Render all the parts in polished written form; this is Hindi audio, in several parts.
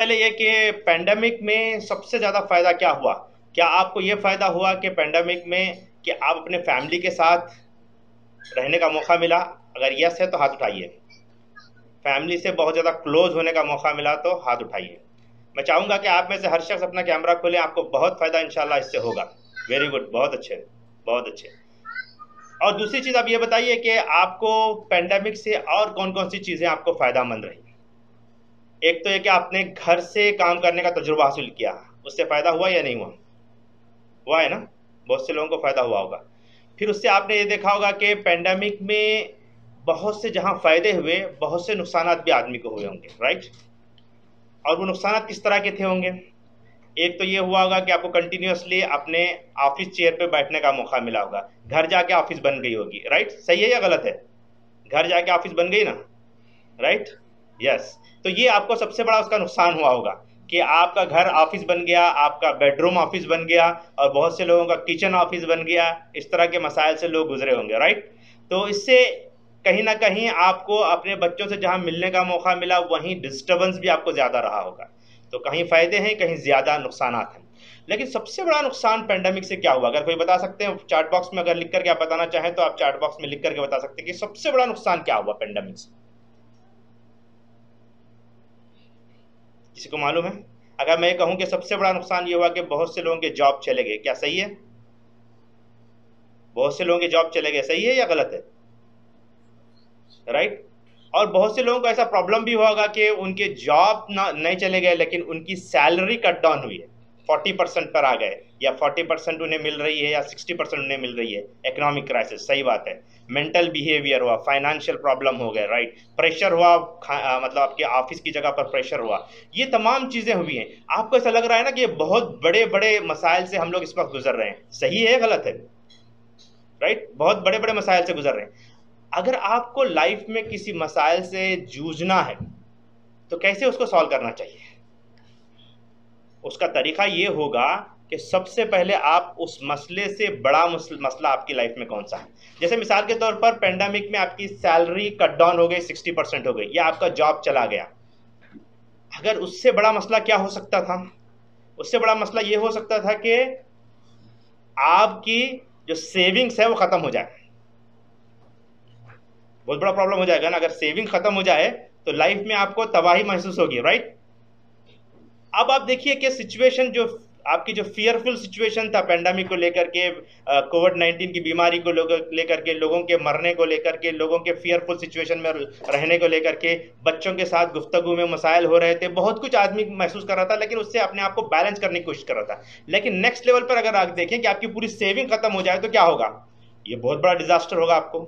पहले ये कि पेंडेमिक में सबसे ज़्यादा फ़ायदा क्या हुआ? क्या आपको ये फ़ायदा हुआ कि पेंडेमिक में कि आप अपने फैमिली के साथ रहने का मौका मिला? अगर यस है तो हाथ उठाइए। फैमिली से बहुत ज़्यादा क्लोज होने का मौका मिला तो हाथ उठाइए। मैं चाहूँगा कि आप में से हर शख्स अपना कैमरा खोलें, आपको बहुत फ़ायदा इंशाल्लाह इससे होगा। वेरी गुड, बहुत अच्छे, बहुत अच्छे। और दूसरी चीज़ आप ये बताइए कि आपको पेंडेमिक से और कौन कौन सी चीज़ें आपको फ़ायदामंद रही? एक तो ये कि आपने घर से काम करने का तजुर्बा हासिल किया, उससे फ़ायदा हुआ या नहीं हुआ? हुआ है ना? बहुत से लोगों को फ़ायदा हुआ होगा। फिर उससे आपने ये देखा होगा कि पेंडेमिक में बहुत से जहाँ फ़ायदे हुए, बहुत से नुकसानात भी आदमी को हुए होंगे, राइट? और वो नुकसानात किस तरह के थे होंगे? एक तो ये हुआ होगा कि आपको कंटिन्यूअसली अपने ऑफिस चेयर पे बैठने का मौका मिला होगा। घर जाके ऑफिस बन गई होगी, राइट? सही है या गलत है? घर जाके ऑफिस बन गई ना, राइट? यस। तो ये आपको सबसे बड़ा उसका नुकसान हुआ होगा कि आपका घर ऑफिस बन गया, आपका बेडरूम ऑफिस बन गया, और बहुत से लोगों का किचन ऑफिस बन गया। इस तरह के मसाइल से लोग गुजरे होंगे, राइट? तो इससे कहीं ना कहीं आपको अपने बच्चों से जहां मिलने का मौका मिला, वहीं डिस्टर्बेंस भी आपको ज़्यादा रहा होगा। तो कहीं फ़ायदे हैं, कहीं ज़्यादा नुकसान हैं। लेकिन सबसे बड़ा नुकसान पेंडेमिक से क्या हुआ? अगर कोई बता सकते हैं चार्ट बॉक्स में, अगर लिख करके आप बताना चाहें तो आप चार्ट बॉक्स में लिख करके बता सकते हैं कि सबसे बड़ा नुकसान क्या हुआ पेंडेमिक से। किसी को मालूम है? अगर मैं कहूं कि सबसे बड़ा नुकसान ये हुआ कि बहुत से लोगों के जॉब चले गए, क्या सही है? बहुत से लोगों के जॉब चले गए, सही है या गलत है? राइट? और बहुत से लोगों को ऐसा प्रॉब्लम भी होगा कि उनके जॉब ना नहीं चले गए, लेकिन उनकी सैलरी कट डाउन हुई है, 40% पर आ गए, या 40% उन्हें मिल रही है, या 60% उन्हें मिल रही है। इकोनॉमिक क्राइसिस, सही बात है। मेंटल बिहेवियर हुआ, फाइनेंशियल प्रॉब्लम हो गए, राइट? प्रेशर हुआ, मतलब आपके ऑफिस की जगह पर प्रेशर हुआ। ये तमाम चीज़ें हुई हैं। आपको ऐसा लग रहा है ना कि ये बहुत बड़े बड़े मसाइल से हम लोग इस वक्त गुजर रहे हैं, सही है गलत है? राइट? बहुत बड़े बड़े मसाइल से गुजर रहे हैं। अगर आपको लाइफ में किसी मसाइल से जूझना है तो कैसे उसको सॉल्व करना चाहिए? उसका तरीका ये होगा कि सबसे पहले आप उस मसले से बड़ा मसला आपकी लाइफ में कौन सा है। जैसे मिसाल के तौर पर पेंडेमिक में आपकी सैलरी कट डाउन हो गई, 60% हो गई, या आपका जॉब चला गया। अगर उससे बड़ा मसला क्या हो सकता था? उससे बड़ा मसला ये हो सकता था कि आपकी जो सेविंग्स है वो खत्म हो जाए। बहुत बड़ा प्रॉब्लम हो जाएगा ना। अगर सेविंग खत्म हो जाए तो लाइफ में आपको तबाही महसूस होगी, राइट? अब आप देखिए कि सिचुएशन जो आपकी जो फियरफुल सिचुएशन था पेंडेमिक को लेकर के, कोविड-19 की बीमारी को लेकर के, लोगों के मरने को लेकर के, लोगों के फियरफुल सिचुएशन में रहने को लेकर के, बच्चों के साथ गुफ्तगू में मसाइल हो रहे थे, बहुत कुछ आदमी महसूस कर रहा था, लेकिन उससे अपने आप को बैलेंस करने की कोशिश कर रहा था। लेकिन नेक्स्ट लेवल पर अगर आप देखें कि आपकी पूरी सेविंग खत्म हो जाए तो क्या होगा? ये बहुत बड़ा डिजास्टर होगा आपको।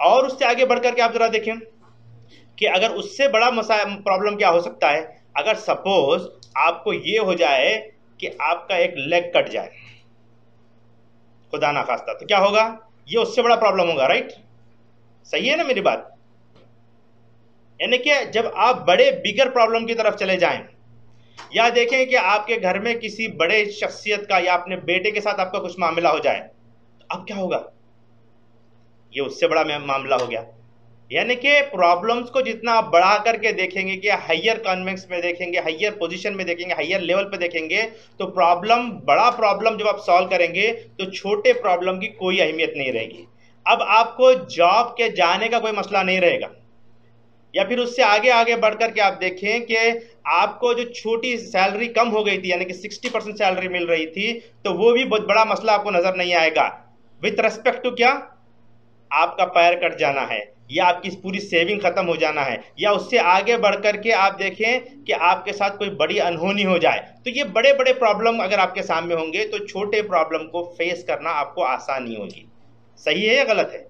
और उससे आगे बढ़कर के आप जरा देखें कि अगर उससे बड़ा प्रॉब्लम क्या हो सकता है। अगर सपोज आपको ये हो जाए कि आपका एक लेग कट जाए, खुदा ना खास्ता, तो क्या होगा? ये उससे बड़ा प्रॉब्लम होगा, राइट? सही है ना मेरी बात? यानी कि जब आप बड़े बिगर प्रॉब्लम की तरफ चले जाएं, या देखें कि आपके घर में किसी बड़े शख्सियत का या अपने बेटे के साथ आपका कुछ मामला हो जाए, तो अब क्या होगा? ये उससे बड़ा मामला हो गया। यानी कि प्रॉब्लम्स को जितना आप बढ़ा करके देखेंगे, कि हाइयर कॉन्वेक्स में देखेंगे, हाइयर पोजीशन में देखेंगे, हाइयर लेवल पे देखेंगे, तो बड़ा प्रॉब्लम जब आप सॉल्व करेंगे तो छोटे प्रॉब्लम की कोई अहमियत नहीं रहेगी। अब आपको जॉब के जाने का कोई मसला नहीं रहेगा। या फिर उससे आगे आगे बढ़ करके आप देखें कि आपको जो छोटी सैलरी कम हो गई थी, यानी कि 60% सैलरी मिल रही थी, तो वो भी बहुत बड़ा मसला आपको नजर नहीं आएगा। विथ रेस्पेक्ट टू क्या? आपका पैर कट जाना है, या आपकी पूरी सेविंग खत्म हो जाना है, या उससे आगे बढ़ करके आप देखें कि आपके साथ कोई बड़ी अनहोनी हो जाए। तो ये बड़े बड़े प्रॉब्लम अगर आपके सामने होंगे तो छोटे प्रॉब्लम को फेस करना आपको आसानी होगी। सही है या गलत है?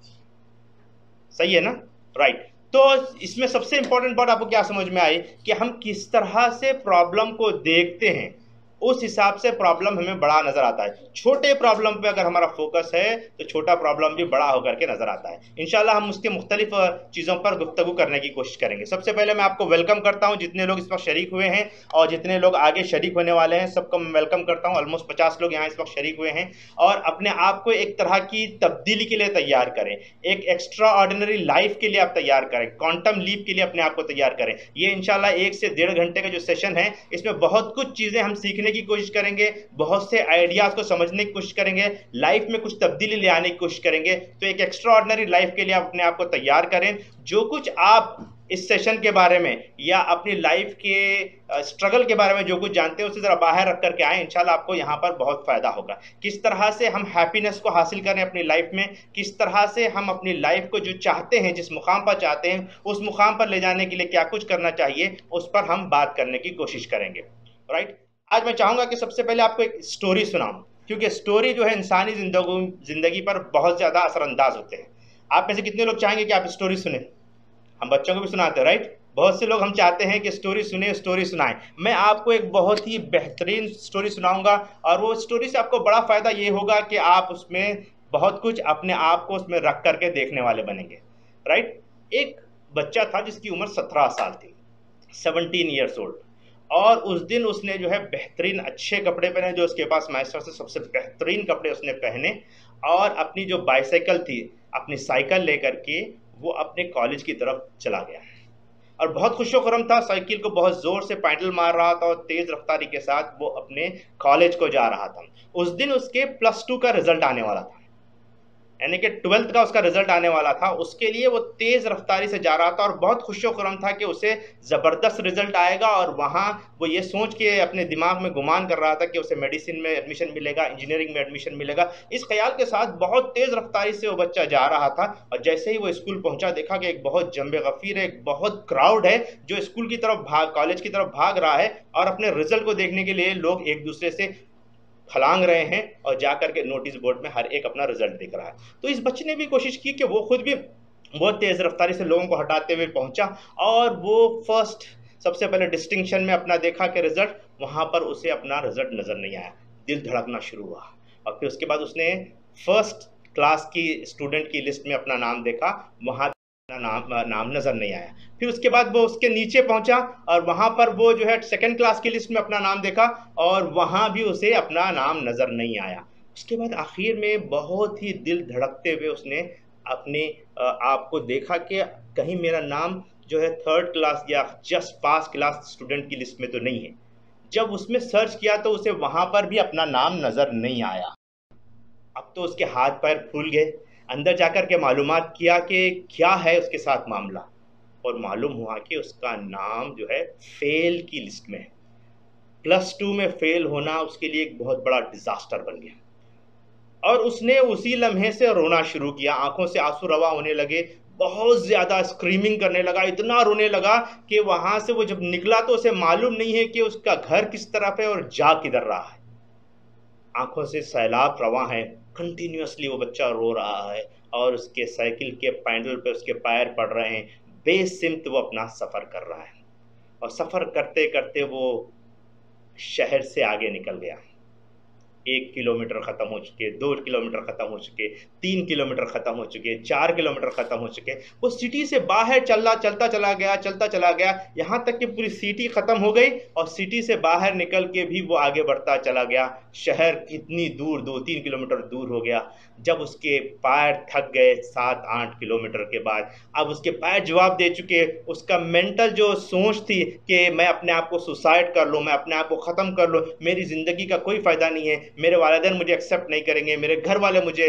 सही है ना? राइट। तो इसमें सबसे इंपॉर्टेंट बात आपको क्या समझ में आई कि हम किस तरह से प्रॉब्लम को देखते हैं। उस हिसाब से प्रॉब्लम हमें बड़ा नजर आता है। छोटे प्रॉब्लम पे अगर हमारा फोकस है तो छोटा प्रॉब्लम भी बड़ा होकर के नजर आता है। इंशाल्लाह हम उसके मुख्तलिफ चीज़ों पर गुफ्तगू करने की कोशिश करेंगे। सबसे पहले मैं आपको वेलकम करता हूँ, जितने लोग इस वक्त शरीक हुए हैं और जितने लोग आगे शरीक होने वाले हैं, सबको मैं वेलकम करता हूँ। ऑलमोस्ट 50 लोग यहाँ इस वक्त शरीक हुए हैं। और अपने आप को एक तरह की तब्दीली के लिए तैयार करें, एक एक्स्ट्रा ऑर्डिनरी लाइफ के लिए आप तैयार करें, क्वांटम लीप के लिए अपने आप को तैयार करें। ये इंशाल्लाह 1 से 1.5 घंटे का जो सेशन है, इसमें बहुत कुछ चीज़ें हम सीखने की कोशिश करेंगे, बहुत से आइडियाज़ को समझने की कोशिश करेंगे, लाइफ में कुछ तब्दीली ले आने की कोशिश करेंगे। तो एक एक्स्ट्रा ऑर्डिनरी लाइफ के लिए आप अपने आप को तैयार करें। जो कुछ आप इस सेशन के बारे में या अपनी लाइफ के स्ट्रगल के बारे में जो कुछ जानते हैं, उसे ज़रा बाहर रख करके आए। इंशाल्लाह आपको यहाँ पर बहुत फ़ायदा होगा। किस तरह से हम हैप्पीनेस को हासिल करें अपनी लाइफ में, किस तरह से हम अपनी लाइफ को जो चाहते हैं, जिस मुकाम पर चाहते हैं, उस मुकाम पर ले जाने के लिए क्या कुछ करना चाहिए, उस पर हम बात करने की कोशिश करेंगे। राइट। आज मैं चाहूँगा कि सबसे पहले आपको एक स्टोरी सुनाऊँ, क्योंकि स्टोरी जो है इंसानी ज़िंदगी पर बहुत ज़्यादा असरअंदाज होते हैं। आप में से कितने लोग चाहेंगे कि आप स्टोरी सुने? हम बच्चों को भी सुनाते हैं, राइट। बहुत से लोग हम चाहते हैं कि स्टोरी सुने, स्टोरी सुनाएं। मैं आपको एक बहुत ही बेहतरीन स्टोरी सुनाऊंगा और वो स्टोरी से आपको बड़ा फ़ायदा ये होगा कि आप उसमें बहुत कुछ अपने आप को उसमें रख करके देखने वाले बनेंगे। राइट। एक बच्चा था जिसकी उम्र 17 साल थी, 17 ईयर्स ओल्ड। और उस दिन उसने जो है बेहतरीन अच्छे कपड़े पहने, जो उसके पास मैसर से सबसे बेहतरीन कपड़े उसने पहने, और अपनी जो बाइसाइकिल थी, अपनी साइकिल लेकर के वो अपने कॉलेज की तरफ चला गया। और बहुत खुशोखुरम था, साइकिल को बहुत ज़ोर से पैडल मार रहा था और तेज़ रफ्तारी के साथ वो अपने कॉलेज को जा रहा था। उस दिन उसके +2 का रिजल्ट आने वाला था, यानी कि 12th का उसका रिजल्ट आने वाला था। उसके लिए वो तेज़ रफ्तारी से जा रहा था और बहुत खुशोखुरम था कि उसे ज़बरदस्त रिजल्ट आएगा। और वहाँ वो ये सोच के अपने दिमाग में गुमान कर रहा था कि उसे मेडिसिन में एडमिशन मिलेगा, इंजीनियरिंग में एडमिशन मिलेगा। इस ख्याल के साथ बहुत तेज़ रफ्तारी से वो बच्चा जा रहा था। और जैसे ही वो स्कूल पहुँचा, देखा कि एक बहुत जंबे गफ़ीर है, एक बहुत क्राउड है जो स्कूल की तरफ कॉलेज की तरफ भाग रहा है। और अपने रिजल्ट को देखने के लिए लोग एक दूसरे से छलांग रहे हैं और जाकर के नोटिस बोर्ड में हर एक अपना रिजल्ट दिख रहा है। तो इस बच्चे ने भी कोशिश की कि वो खुद भी बहुत तेज़ रफ्तारी से लोगों को हटाते हुए पहुंचा और वो फर्स्ट, सबसे पहले डिस्टिंक्शन में अपना देखा कि रिजल्ट, वहां पर उसे अपना रिजल्ट नज़र नहीं आया। दिल धड़कना शुरू हुआ और फिर उसके बाद उसने फर्स्ट क्लास की स्टूडेंट की लिस्ट में अपना नाम देखा, वहाँ नाम नज़र नहीं आया। फिर उसके बाद वो उसके नीचे पहुंचा और वहाँ पर वो जो है सेकंड क्लास की लिस्ट में अपना नाम देखा और वहाँ भी उसे अपना नाम नज़र नहीं आया। उसके बाद आखिर में बहुत ही दिल धड़कते हुए उसने अपने आप को देखा कि कहीं मेरा नाम जो है थर्ड क्लास या जस्ट पास क्लास स्टूडेंट की लिस्ट में तो नहीं है। जब उसमें सर्च किया तो उसे वहाँ पर भी अपना नाम नज़र नहीं आया। अब तो उसके हाथ पैर फूल गए। अंदर जाकर के मालूमात किया कि क्या है उसके साथ मामला, और मालूम हुआ कि उसका नाम जो है फेल की लिस्ट में है। +2 में फेल होना उसके लिए एक बहुत बड़ा डिजास्टर बन गया और उसने उसी लम्हे से रोना शुरू किया। आंखों से आंसू रवा होने लगे, बहुत ज़्यादा स्क्रीमिंग करने लगा, इतना रोने लगा कि वहाँ से वो जब निकला तो उसे मालूम नहीं है कि उसका घर किस तरफ है और जा किधर रहा है। आंखों से सैलाब रवा है, कंटिन्यूसली वो बच्चा रो रहा है और उसके साइकिल के पैडल पे उसके पैर पड़ रहे हैं। बेसिम्त वो अपना सफ़र कर रहा है और सफ़र करते करते वो शहर से आगे निकल गया। 1 किलोमीटर ख़त्म हो चुके, 2 किलोमीटर ख़त्म हो चुके, 3 किलोमीटर ख़त्म हो चुके, 4 किलोमीटर ख़त्म हो चुके। वो सिटी से बाहर चलता चला गया, यहाँ तक कि पूरी सिटी ख़त्म हो गई और सिटी से बाहर निकल के भी वो आगे बढ़ता चला गया। शहर कितनी दूर, 2-3 किलोमीटर दूर हो गया। जब उसके पैर थक गए 7-8 किलोमीटर के बाद, अब उसके पैर जवाब दे चुके, उसका मेंटल जो सोच थी कि मैं अपने आप को सुसाइड कर लूँ, मैं अपने आप को ख़त्म कर लूँ, मेरी ज़िंदगी का कोई फ़ायदा नहीं है, मेरे वालिदैन मुझे एक्सेप्ट नहीं करेंगे, मेरे घर वाले मुझे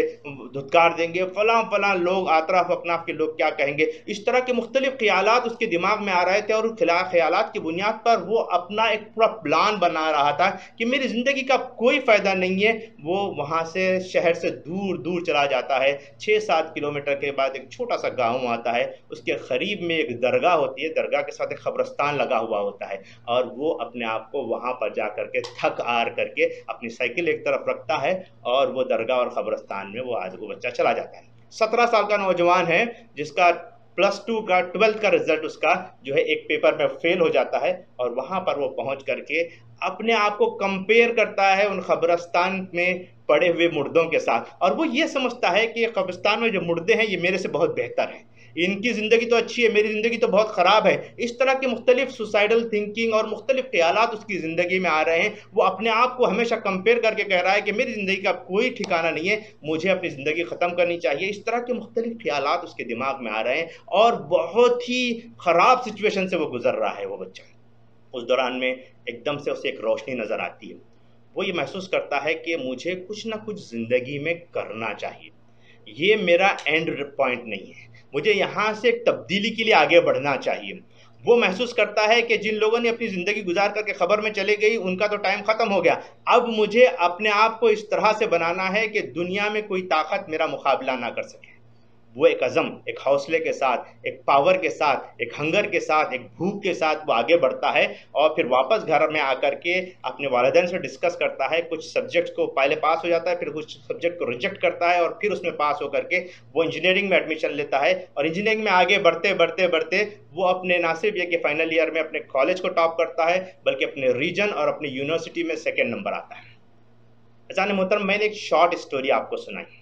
धुतकार देंगे, फ़लाँ लोग आतराफ अपनाफ के लोग क्या कहेंगे। इस तरह के मुख्तलिफ ख़यालात उसके दिमाग में आ रहे थे और उन ख़यालात की बुनियाद पर वो अपना एक पूरा प्लान बना रहा था कि मेरी ज़िंदगी का कोई फ़ायदा नहीं है। वो वहाँ से शहर से दूर दूर चला जाता है। 6-7 किलोमीटर के बाद एक छोटा सा गाँव आता है, उसके करीब में एक दरगाह होती है, दरगाह के साथ एक कब्रस्तान लगा हुआ होता है और वो अपने आप को वहाँ पर जा करके थक हार करके अपनी साइकिल एक तरफ रखता है और वो दरगाह और कब्रस्तान में वो बच्चा चला जाता है। 17 साल का नौजवान है जिसका +2 का 12th का रिजल्ट उसका जो है एक पेपर में फेल हो जाता है, और वहां पर वो पहुंच करके अपने आप को कंपेयर करता है उन कब्रिस्तान में पड़े हुए मुर्दों के साथ, और वो ये समझता है कि कब्रिस्तान में जो मुर्दे हैं ये मेरे से बहुत बेहतर हैं, इनकी ज़िंदगी तो अच्छी है, मेरी ज़िंदगी तो बहुत ख़राब है। इस तरह के मुख्तलिफ सुसाइडल थिंकिंग और मुख्तलिफ ख्यालात उसकी ज़िंदगी में आ रहे हैं। वो अपने आप को हमेशा कंपेयर करके कह रहा है कि मेरी ज़िंदगी का कोई ठिकाना नहीं है, मुझे अपनी ज़िंदगी ख़त्म करनी चाहिए। इस तरह के मुख्तलिफ ख्यालात उसके दिमाग में आ रहे हैं, और बहुत ही ख़राब सिचुएशन से वो गुजर रहा है वो बच्चा। उस दौरान में एकदम से उसे एक रोशनी नज़र आती है। वो ये महसूस करता है कि मुझे कुछ ना कुछ ज़िंदगी में करना चाहिए, ये मेरा एंड पॉइंट नहीं है, मुझे यहाँ से एक तब्दीली के लिए आगे बढ़ना चाहिए। वो महसूस करता है कि जिन लोगों ने अपनी ज़िंदगी गुजार करके ख़बर में चले गई उनका तो टाइम ख़त्म हो गया, अब मुझे अपने आप को इस तरह से बनाना है कि दुनिया में कोई ताकत मेरा मुकाबला ना कर सके। वो एक अज़म, एक हौसले के साथ, एक पावर के साथ, एक हंगर के साथ, एक भूख के साथ वो आगे बढ़ता है, और फिर वापस घर में आकर के अपने वालिदैन से डिस्कस करता है। कुछ सब्जेक्ट्स को पहले पास हो जाता है, फिर कुछ सब्जेक्ट को रिजेक्ट करता है, और फिर उसमें पास होकर के वो इंजीनियरिंग में एडमिशन लेता है, और इंजीनियरिंग में आगे बढ़ते बढ़ते बढ़ते वो अपने ना सिर्फ ये कि फाइनल ईयर में अपने कॉलेज को टॉप करता है, बल्कि अपने रीजन और अपनी यूनिवर्सिटी में 2nd नंबर आता है। अज़ान मोहतरम, मैंने एक शॉर्ट स्टोरी आपको सुनाई।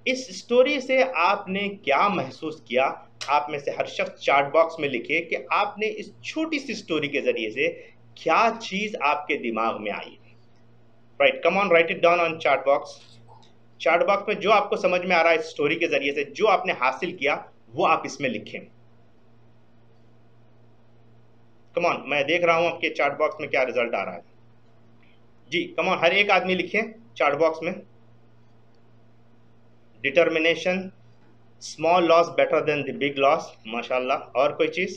इस स्टोरी से आपने क्या महसूस किया? आप में से हर शख्स चैट बॉक्स में लिखे कि आपने इस छोटी सी स्टोरी के जरिए से क्या चीज आपके दिमाग में आई। Right, come on, write it down on chat box. Chat box में जो आपको समझ में आ रहा है इस स्टोरी के जरिए से, जो आपने हासिल किया, वो आप इसमें लिखें। कम ऑन, मैं देख रहा हूं आपके चैट बॉक्स में क्या रिजल्ट आ रहा है। जी कम ऑन, हर एक आदमी लिखे चैट बॉक्स में। Determination, small loss better than the big loss, माशाल्लाह। और कोई चीज़?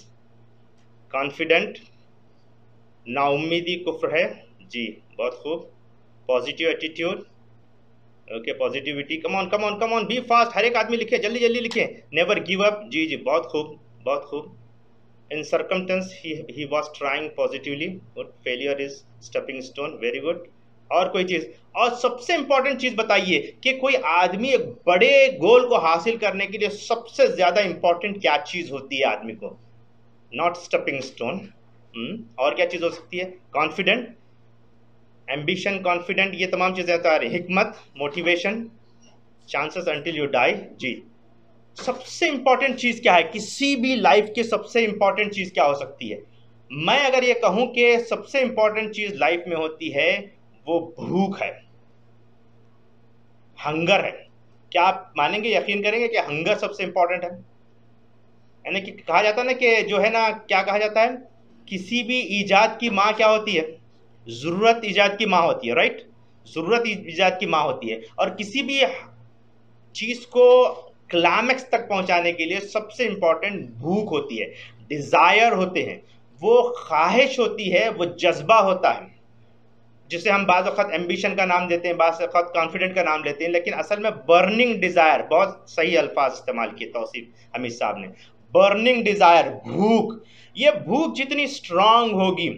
कॉन्फिडेंट, नाउम्मीदी कुफ्र है, जी बहुत खूब। Positive attitude, okay, positivity, come on come on come on, be fast, हर एक आदमी लिखे, जल्दी जल्दी लिखे। नेवर गिव अप, जी जी बहुत खूब बहुत खूब। In circumstances he was trying positively, good. Failure is stepping stone, very good. और कोई चीज़? और सबसे इंपॉर्टेंट चीज़ बताइए कि कोई आदमी एक बड़े गोल को हासिल करने के लिए सबसे ज़्यादा इंपॉर्टेंट क्या चीज़ होती है आदमी को? Not stepping stone. और क्या चीज़ हो सकती है? कॉन्फिडेंट, एम्बिशन, कॉन्फिडेंट, ये तमाम चीज़ें बता रही। हिकमत, motivation, chances until you die, जी। सबसे इंपॉर्टेंट चीज़ क्या है? किसी भी लाइफ की सबसे इंपॉर्टेंट चीज़ क्या हो सकती है? मैं अगर ये कहूँ कि सबसे इंपॉर्टेंट चीज़ लाइफ में होती है, वो भूख है, हंगर है। क्या आप मानेंगे, यकीन करेंगे कि हंगर सबसे इंपॉर्टेंट है? यानी कि कहा जाता है ना कि जो है ना, क्या कहा जाता है, किसी भी ईजाद की माँ क्या होती है? ज़रूरत ईजाद की माँ होती है, राइट? ज़रूरत ईजाद की माँ होती है, और किसी भी चीज़ को क्लाइमैक्स तक पहुंचाने के लिए सबसे इंपॉर्टेंट भूख होती है, डिज़ायर होते हैं, वो ख्वाहिश होती है, वो जज्बा होता है, जिसे हम बाज़ वक़्त एम्बिशन का नाम देते हैं, बाज़ वक़्त कॉन्फिडेंट का नाम लेते हैं, लेकिन असल में बर्निंग डिज़ायर, बहुत सही अल्फाज इस्तेमाल किए तौसीफ हमीद साहब ने। बर्निंग डिज़ायर, भूख। ये भूख जितनी स्ट्रांग होगी,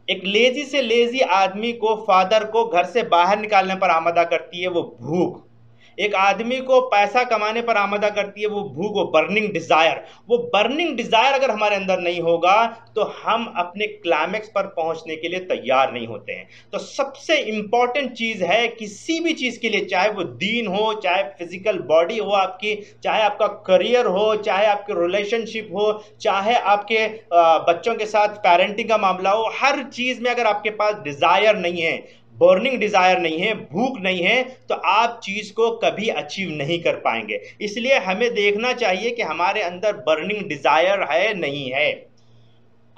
एक लेजी से लेजी आदमी को, फादर को घर से बाहर निकालने पर आमादा करती है वो भूख। एक आदमी को पैसा कमाने पर आमादा करती है वो भूख, वो बर्निंग डिजायर। वो बर्निंग डिजायर अगर हमारे अंदर नहीं होगा तो हम अपने क्लाइमेक्स पर पहुंचने के लिए तैयार नहीं होते हैं। तो सबसे इंपॉर्टेंट चीज है किसी भी चीज के लिए, चाहे वो दीन हो, चाहे फिजिकल बॉडी हो आपकी, चाहे आपका करियर हो, चाहे आपके रिलेशनशिप हो, चाहे आपके बच्चों के साथ पेरेंटिंग का मामला हो, हर चीज में अगर आपके पास डिजायर नहीं है, बर्निंग डिजायर नहीं है, भूख नहीं है, तो आप चीज को कभी अचीव नहीं कर पाएंगे। इसलिए हमें देखना चाहिए कि हमारे अंदर बर्निंग डिजायर है नहीं है।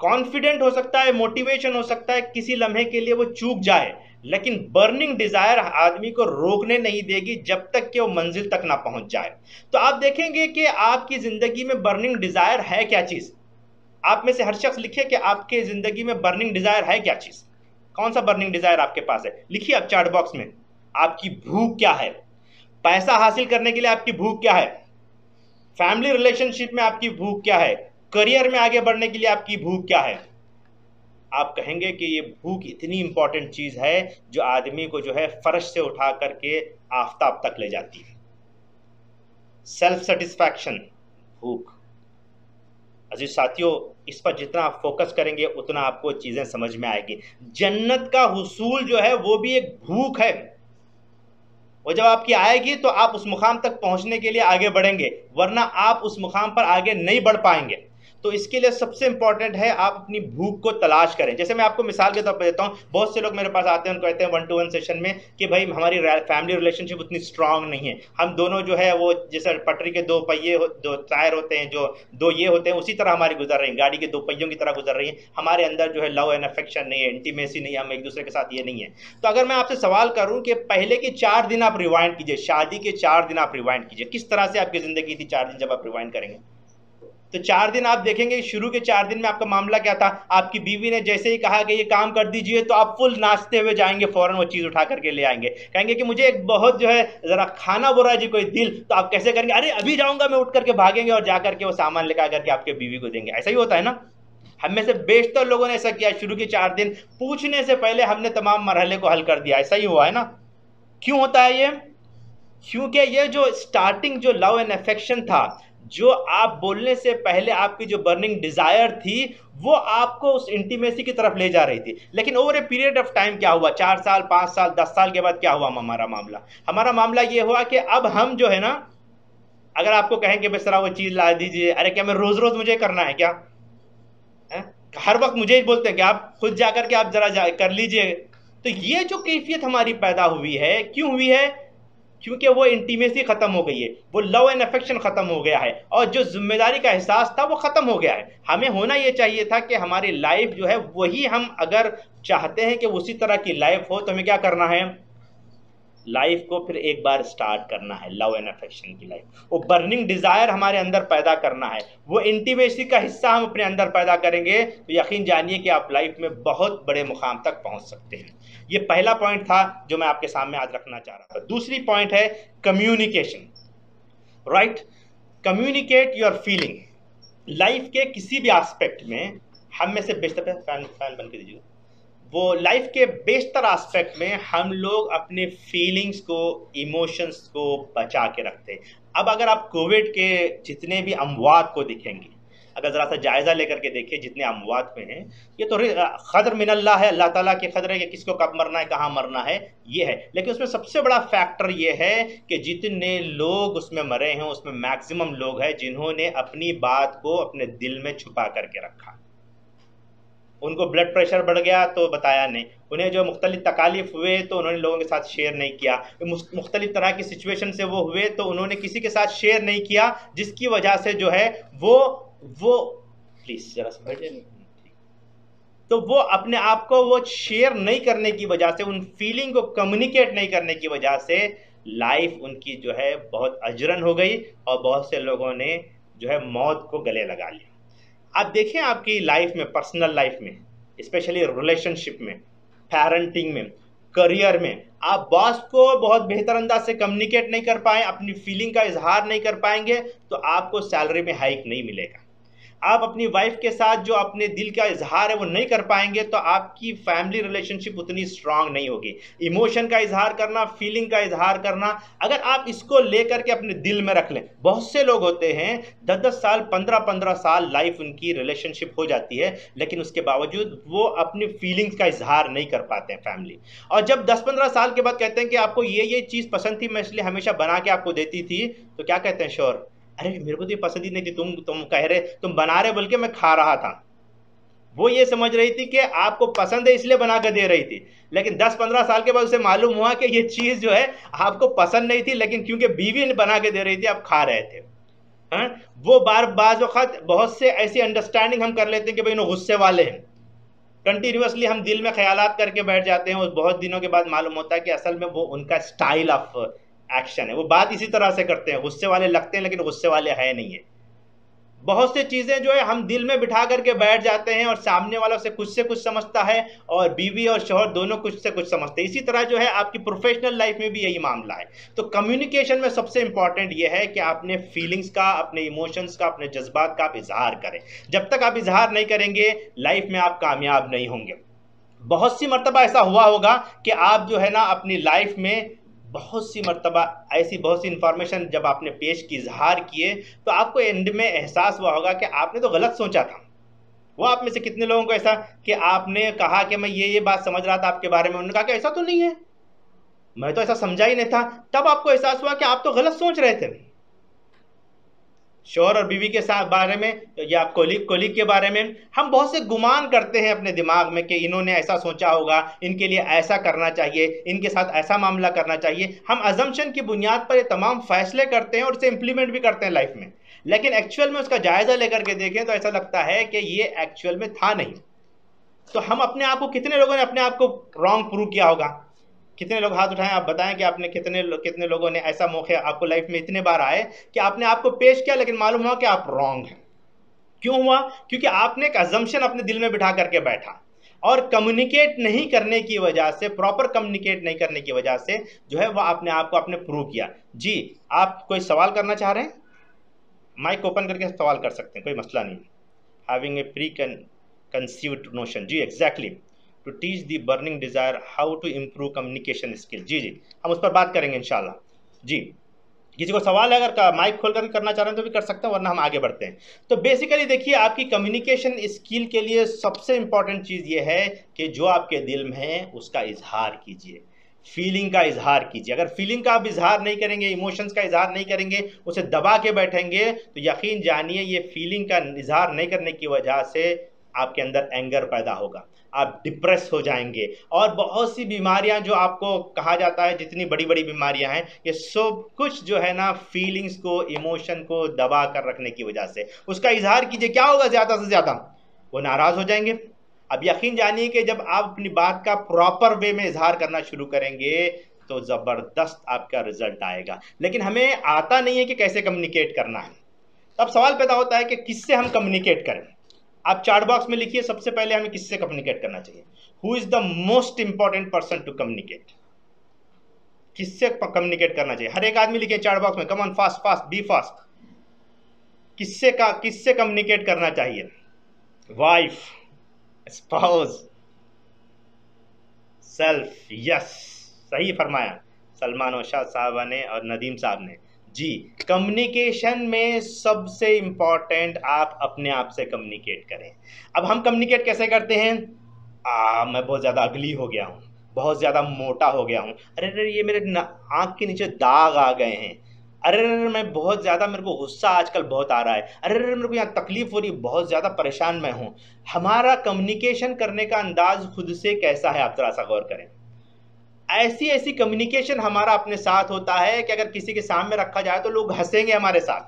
कॉन्फिडेंट हो सकता है, मोटिवेशन हो सकता है, किसी लम्हे के लिए वो चूक जाए, लेकिन बर्निंग डिजायर आदमी को रोकने नहीं देगी जब तक कि वो मंजिल तक ना पहुंच जाए। तो आप देखेंगे कि आपकी जिंदगी में बर्निंग डिजायर है क्या चीज? आप में से हर शख्स लिखे कि आपके जिंदगी में बर्निंग डिजायर है क्या चीज? कौन सा बर्निंग डिजायर आपके पास है? लिखिए आप चैट बॉक्स में। आपकी भूख क्या है? पैसा हासिल करने के लिए आपकी भूख क्या है? फैमिली रिलेशनशिप में आपकी भूख क्या है? करियर में आगे बढ़ने के लिए आपकी भूख क्या है? आप कहेंगे कि ये भूख इतनी इंपॉर्टेंट चीज है जो आदमी को जो है फर्श से उठा करके आफताब तक ले जाती है। सेल्फ सेटिस्फैक्शन, भूख। अजीज साथियों, इस पर जितना आप फोकस करेंगे उतना आपको चीजें समझ में आएगी। जन्नत का हुसूल जो है वो भी एक भूख है, वो जब आपकी आएगी तो आप उस मुकाम तक पहुंचने के लिए आगे बढ़ेंगे, वरना आप उस मुकाम पर आगे नहीं बढ़ पाएंगे। तो इसके लिए सबसे इंपॉर्टेंट है आप अपनी भूख को तलाश करें। जैसे मैं आपको मिसाल के तौर पर देता हूं, बहुत से लोग मेरे पास आते हैं, उनको कहते हैं 1-to-1 सेशन में कि भाई हमारी फैमिली रिलेशनशिप उतनी स्ट्रांग नहीं है, हम दोनों जो है वो जैसे पटरी के दो पहिए दो टायर होते हैं, जो दो ये होते हैं, उसी तरह हमारी गुजर रही है, गाड़ी के दो पहियों की तरह गुजर रही है, हमारे अंदर जो है लव एंड अफेक्शन नहीं है, इंटीमेसी नहीं है, हम एक दूसरे के साथ ये नहीं है। तो अगर मैं आपसे सवाल करूं कि पहले के 4 दिन आप रिवाइंड कीजिए, शादी के 4 दिन आप रिवाइंड कीजिए, किस तरह से आपकी जिंदगी थी 4 दिन जब आप रिवाइंड करेंगे? तो 4 दिन आप देखेंगे, शुरू के 4 दिन में आपका मामला क्या था? आपकी बीवी ने जैसे ही कहा कि ये काम कर दीजिए तो आप फुल नाचते हुए जाएंगे, फौरन वो चीज़ उठा करके ले आएंगे, कहेंगे कि मुझे एक बहुत जो है ज़रा खाना बुरा जी कोई दिल, तो आप कैसे करेंगे? अरे अभी जाऊंगा मैं, उठ करके भागेंगे और जा करके वो सामान लेकर करके आपके बीवी को देंगे। ऐसा ही होता है ना? हम में से बेशतर लोगों ने ऐसा किया, शुरू के 4 दिन पूछने से पहले हमने तमाम मरहले को हल कर दिया। ऐसा ही हुआ है ना? क्यों होता है ये? क्योंकि ये जो स्टार्टिंग जो लव एंड अफेक्शन था, जो आप बोलने से पहले आपकी जो बर्निंग डिजायर थी, वो आपको उस इंटीमेसी की तरफ ले जा रही थी। लेकिन over a period of time क्या हुआ? 4 साल, 5 साल, 10 साल के बाद क्या हुआ? हमारा मामला ये हुआ कि अब हम जो है ना, अगर आपको कहें कि बस वो चीज ला दीजिए, अरे क्या मैं रोज रोज मुझे करना है क्या? है? हर वक्त मुझे ही बोलते हैं कि आप खुद जाकर के आप जरा कर लीजिए। तो ये जो कैफियत हमारी पैदा हुई है, क्यों हुई है? क्योंकि वो इंटीमेसी खत्म हो गई है, वो लव एंड अफेक्शन खत्म हो गया है, और जो जिम्मेदारी का एहसास था वो खत्म हो गया है। हमें होना ये चाहिए था कि हमारी लाइफ जो है वही, हम अगर चाहते हैं कि उसी तरह की लाइफ हो तो हमें क्या करना है? लाइफ को फिर एक बार स्टार्ट करना है, लव एंड अफेक्शन की लाइफ, वो बर्निंग डिजायर हमारे अंदर पैदा करना है, वो इंटीमेसी का हिस्सा हम अपने अंदर पैदा करेंगे तो यकीन जानिए कि आप लाइफ में बहुत बड़े मुकाम तक पहुंच सकते हैं। ये पहला पॉइंट था जो मैं आपके सामने आज रखना चाह रहा था। दूसरी पॉइंट है communication, right? Communicate your feeling. Life के किसी भी एस्पेक्ट में हम में से बेशतर, फैन बन के दीजिए, वो लाइफ के बेशतर एस्पेक्ट में हम लोग अपने फीलिंग्स को, इमोशंस को बचा के रखते हैं। अब अगर आप कोविड के जितने भी अमवात को देखेंगे, अगर ज़रा सा जायज़ा लेकर के देखिए जितने अमवात में हैं, ये तो क़द्र मिनल्लाह है, अल्लाह ताला की क़द्र है कि किसको कब मरना है, कहाँ मरना है, ये है। लेकिन उसमें सबसे बड़ा फैक्टर ये है कि जितने लोग उसमें मरे हैं उसमें मैक्सिमम लोग हैं जिन्होंने अपनी बात को अपने दिल में छुपा करके रखा। उनको ब्लड प्रेशर बढ़ गया तो बताया नहीं, उन्हें जो मुख्तलिफ तकालीफ हुए तो उन्होंने लोगों के साथ शेयर नहीं किया, मुख्तलिफ तरह की सिचुएशन से वो हुए तो उन्होंने किसी के साथ शेयर नहीं किया, जिसकी वजह से जो है वो प्लीज़ जरा सा बैठ जाइए, तो वो अपने आप को वो शेयर नहीं करने की वजह से, उन फीलिंग को कम्युनिकेट नहीं करने की वजह से लाइफ उनकी जो है बहुत अजरन हो गई और बहुत से लोगों ने जो है मौत को गले लगा लिया। आप देखें आपकी लाइफ में, पर्सनल लाइफ में, स्पेशली रिलेशनशिप में, पेरेंटिंग में, करियर में, आप बॉस को बहुत बेहतर अंदाज से कम्युनिकेट नहीं कर पाए, अपनी फीलिंग का इजहार नहीं कर पाएंगे तो आपको सैलरी में हाइक नहीं मिलेगा। आप अपनी वाइफ के साथ जो अपने दिल का इजहार है वो नहीं कर पाएंगे तो आपकी फैमिली रिलेशनशिप उतनी स्ट्रांग नहीं होगी। इमोशन का इजहार करना, फीलिंग का इजहार करना, अगर आप इसको लेकर के अपने दिल में रख लें, बहुत से लोग होते हैं 10-10 साल, 15-15 साल लाइफ उनकी रिलेशनशिप हो जाती है, लेकिन उसके बावजूद वो अपनी फीलिंग्स का इजहार नहीं कर पाते हैं फैमिली। और जब 10-15 साल के बाद कहते हैं कि आपको ये चीज़ पसंद थी, मैं इसलिए हमेशा बना के आपको देती थी, तो क्या कहते हैं श्योर, अरे मेरे को तो ये पसंद ही नहीं थी, तुम कह रहे, तुम बना रहे बल्कि मैं खा रहा था। वो ये समझ रही थी कि आपको पसंद है इसलिए बना कर दे रही थी, लेकिन 10-15 साल के बाद उसे मालूम हुआ कि ये चीज़ जो है आपको पसंद नहीं थी, लेकिन क्योंकि बीवी ने बना के दे रही थी आप खा रहे थे। वो बाज़ वक़्त बहुत से ऐसी अंडरस्टैंडिंग हम कर लेते हैं कि भाई इन्हों गुस्से वाले हैं, कंटिन्यूसली हम दिल में ख्यालात करके बैठ जाते हैं और बहुत दिनों के बाद मालूम होता है कि असल में वो उनका स्टाइल ऑफ एक्शन है, वो बात इसी तरह से करते हैं, गुस्से वाले लगते हैं लेकिन गुस्से वाले है नहीं है। बहुत सी चीज़ें जो है हम दिल में बिठा करके बैठ जाते हैं और सामने वाला से कुछ समझता है और बीवी और शौहर दोनों कुछ से कुछ समझते हैं। इसी तरह जो है आपकी प्रोफेशनल लाइफ में भी यही मामला है। तो कम्युनिकेशन में सबसे इंपॉर्टेंट ये है कि आपने फीलिंग्स का, अपने इमोशंस का, अपने जज्बात का आप इजहार करें। जब तक आप इजहार नहीं करेंगे लाइफ में आप कामयाब नहीं होंगे। बहुत सी मर्तबा ऐसा हुआ होगा कि आप जो है ना अपनी लाइफ में बहुत सी मर्तबा ऐसी बहुत सी इंफॉर्मेशन जब आपने पेश की, इजहार किए, तो आपको एंड में एहसास हुआ होगा कि आपने तो गलत सोचा था। वो आप में से कितने लोगों को ऐसा कि आपने कहा कि मैं ये बात समझ रहा था आपके बारे में, उन्होंने कहा कि ऐसा तो नहीं है, मैं तो ऐसा समझा ही नहीं था, तब आपको एहसास हुआ कि आप तो गलत सोच रहे थे। शौहर और बीवी के साथ बारे में या कोलीग के बारे में हम बहुत से गुमान करते हैं अपने दिमाग में कि इन्होंने ऐसा सोचा होगा, इनके लिए ऐसा करना चाहिए, इनके साथ ऐसा मामला करना चाहिए। हम अजम्पशन की बुनियाद पर ये तमाम फैसले करते हैं और उसे इंप्लीमेंट भी करते हैं लाइफ में, लेकिन एक्चुअल में उसका जायजा लेकर के देखें तो ऐसा लगता है कि ये एक्चुअल में था नहीं। तो हम अपने आप को, कितने लोगों ने अपने आप को रॉन्ग प्रूव किया होगा? कितने लोग हाथ उठाएं, आप बताएं कि आपने कितने लोगों ने ऐसा मौके आपको लाइफ में इतने बार आए कि आपने आपको पेश किया लेकिन मालूम हुआ कि आप रॉन्ग हैं। क्यों हुआ? क्योंकि आपने एक अजम्पशन अपने दिल में बिठा करके बैठा और कम्युनिकेट नहीं करने की वजह से, प्रॉपर कम्युनिकेट नहीं करने की वजह से जो है वह अपने आप को आपने प्रूव किया। जी, आप कोई सवाल करना चाह रहे हैं? माइक ओपन करके सवाल कर सकते हैं, कोई मसला नहीं। Having a preconceived notion, जी exactly, to teach the burning desire how to improve communication skill. जी जी, हम उस पर बात करेंगे इंशाल्लाह। जी, किसी को सवाल है अगर माइक खोल कर करना चाह रहे हैं तो भी कर सकते हैं, वरना हम आगे बढ़ते हैं। तो बेसिकली देखिए, आपकी कम्युनिकेशन स्किल के लिए सबसे इंपॉर्टेंट चीज़ ये है कि जो आपके दिल में है उसका इजहार कीजिए, फीलिंग का इजहार कीजिए। अगर फीलिंग का आप इजहार नहीं करेंगे, इमोशंस का इजहार नहीं करेंगे, उसे दबा के बैठेंगे, तो यकीन जानिए ये फीलिंग का इजहार नहीं करने की वजह से आपके अंदर एंगर पैदा होगा, आप डिप्रेस हो जाएंगे। और बहुत सी बीमारियां जो आपको कहा जाता है, जितनी बड़ी बड़ी बीमारियां हैं, ये सब कुछ जो है ना फीलिंग्स को, इमोशन को दबा कर रखने की वजह से। उसका इजहार कीजिए, क्या होगा ज़्यादा से ज़्यादा? वो नाराज़ हो जाएंगे। अब यकीन जानिए कि जब आप अपनी बात का प्रॉपर वे में इजहार करना शुरू करेंगे तो ज़बरदस्त आपका रिजल्ट आएगा। लेकिन हमें आता नहीं है कि कैसे कम्युनिकेट करना है। तब सवाल पैदा होता है कि किससे हम कम्युनिकेट करें। आप चार्ट बॉक्स में लिखिए, सबसे पहले हमें किससे कम्युनिकेट करना चाहिए? Who is the most important person to communicate? किससे कम्युनिकेट करना चाहिए? हर एक आदमी लिखिए चार्ट बॉक्स में, come on, fast fast, be fast. किससे कम्युनिकेट करना चाहिए? Wife, spouse, self. यस, सही फरमाया सलमान ओशा साहब ने और नदीम साहब ने। जी, कम्युनिकेशन में सबसे इंपॉर्टेंट आप अपने आप से कम्युनिकेट करें। अब हम कम्युनिकेट कैसे करते हैं? मैं बहुत ज़्यादा अगली हो गया हूँ, बहुत ज़्यादा मोटा हो गया हूँ, अरे ये मेरे आँख के नीचे दाग आ गए हैं, अरे मैं बहुत ज़्यादा, मेरे को गुस्सा आजकल बहुत आ रहा है, अरे मेरे को यहाँ तकलीफ हो रही है, बहुत ज़्यादा परेशान मैं हूँ। हमारा कम्युनिकेशन करने का अंदाज खुद से कैसा है, आप ज़रा सा गौर करें। ऐसी ऐसी कम्युनिकेशन हमारा अपने साथ होता है कि अगर किसी के सामने रखा जाए तो लोग हंसेंगे हमारे साथ,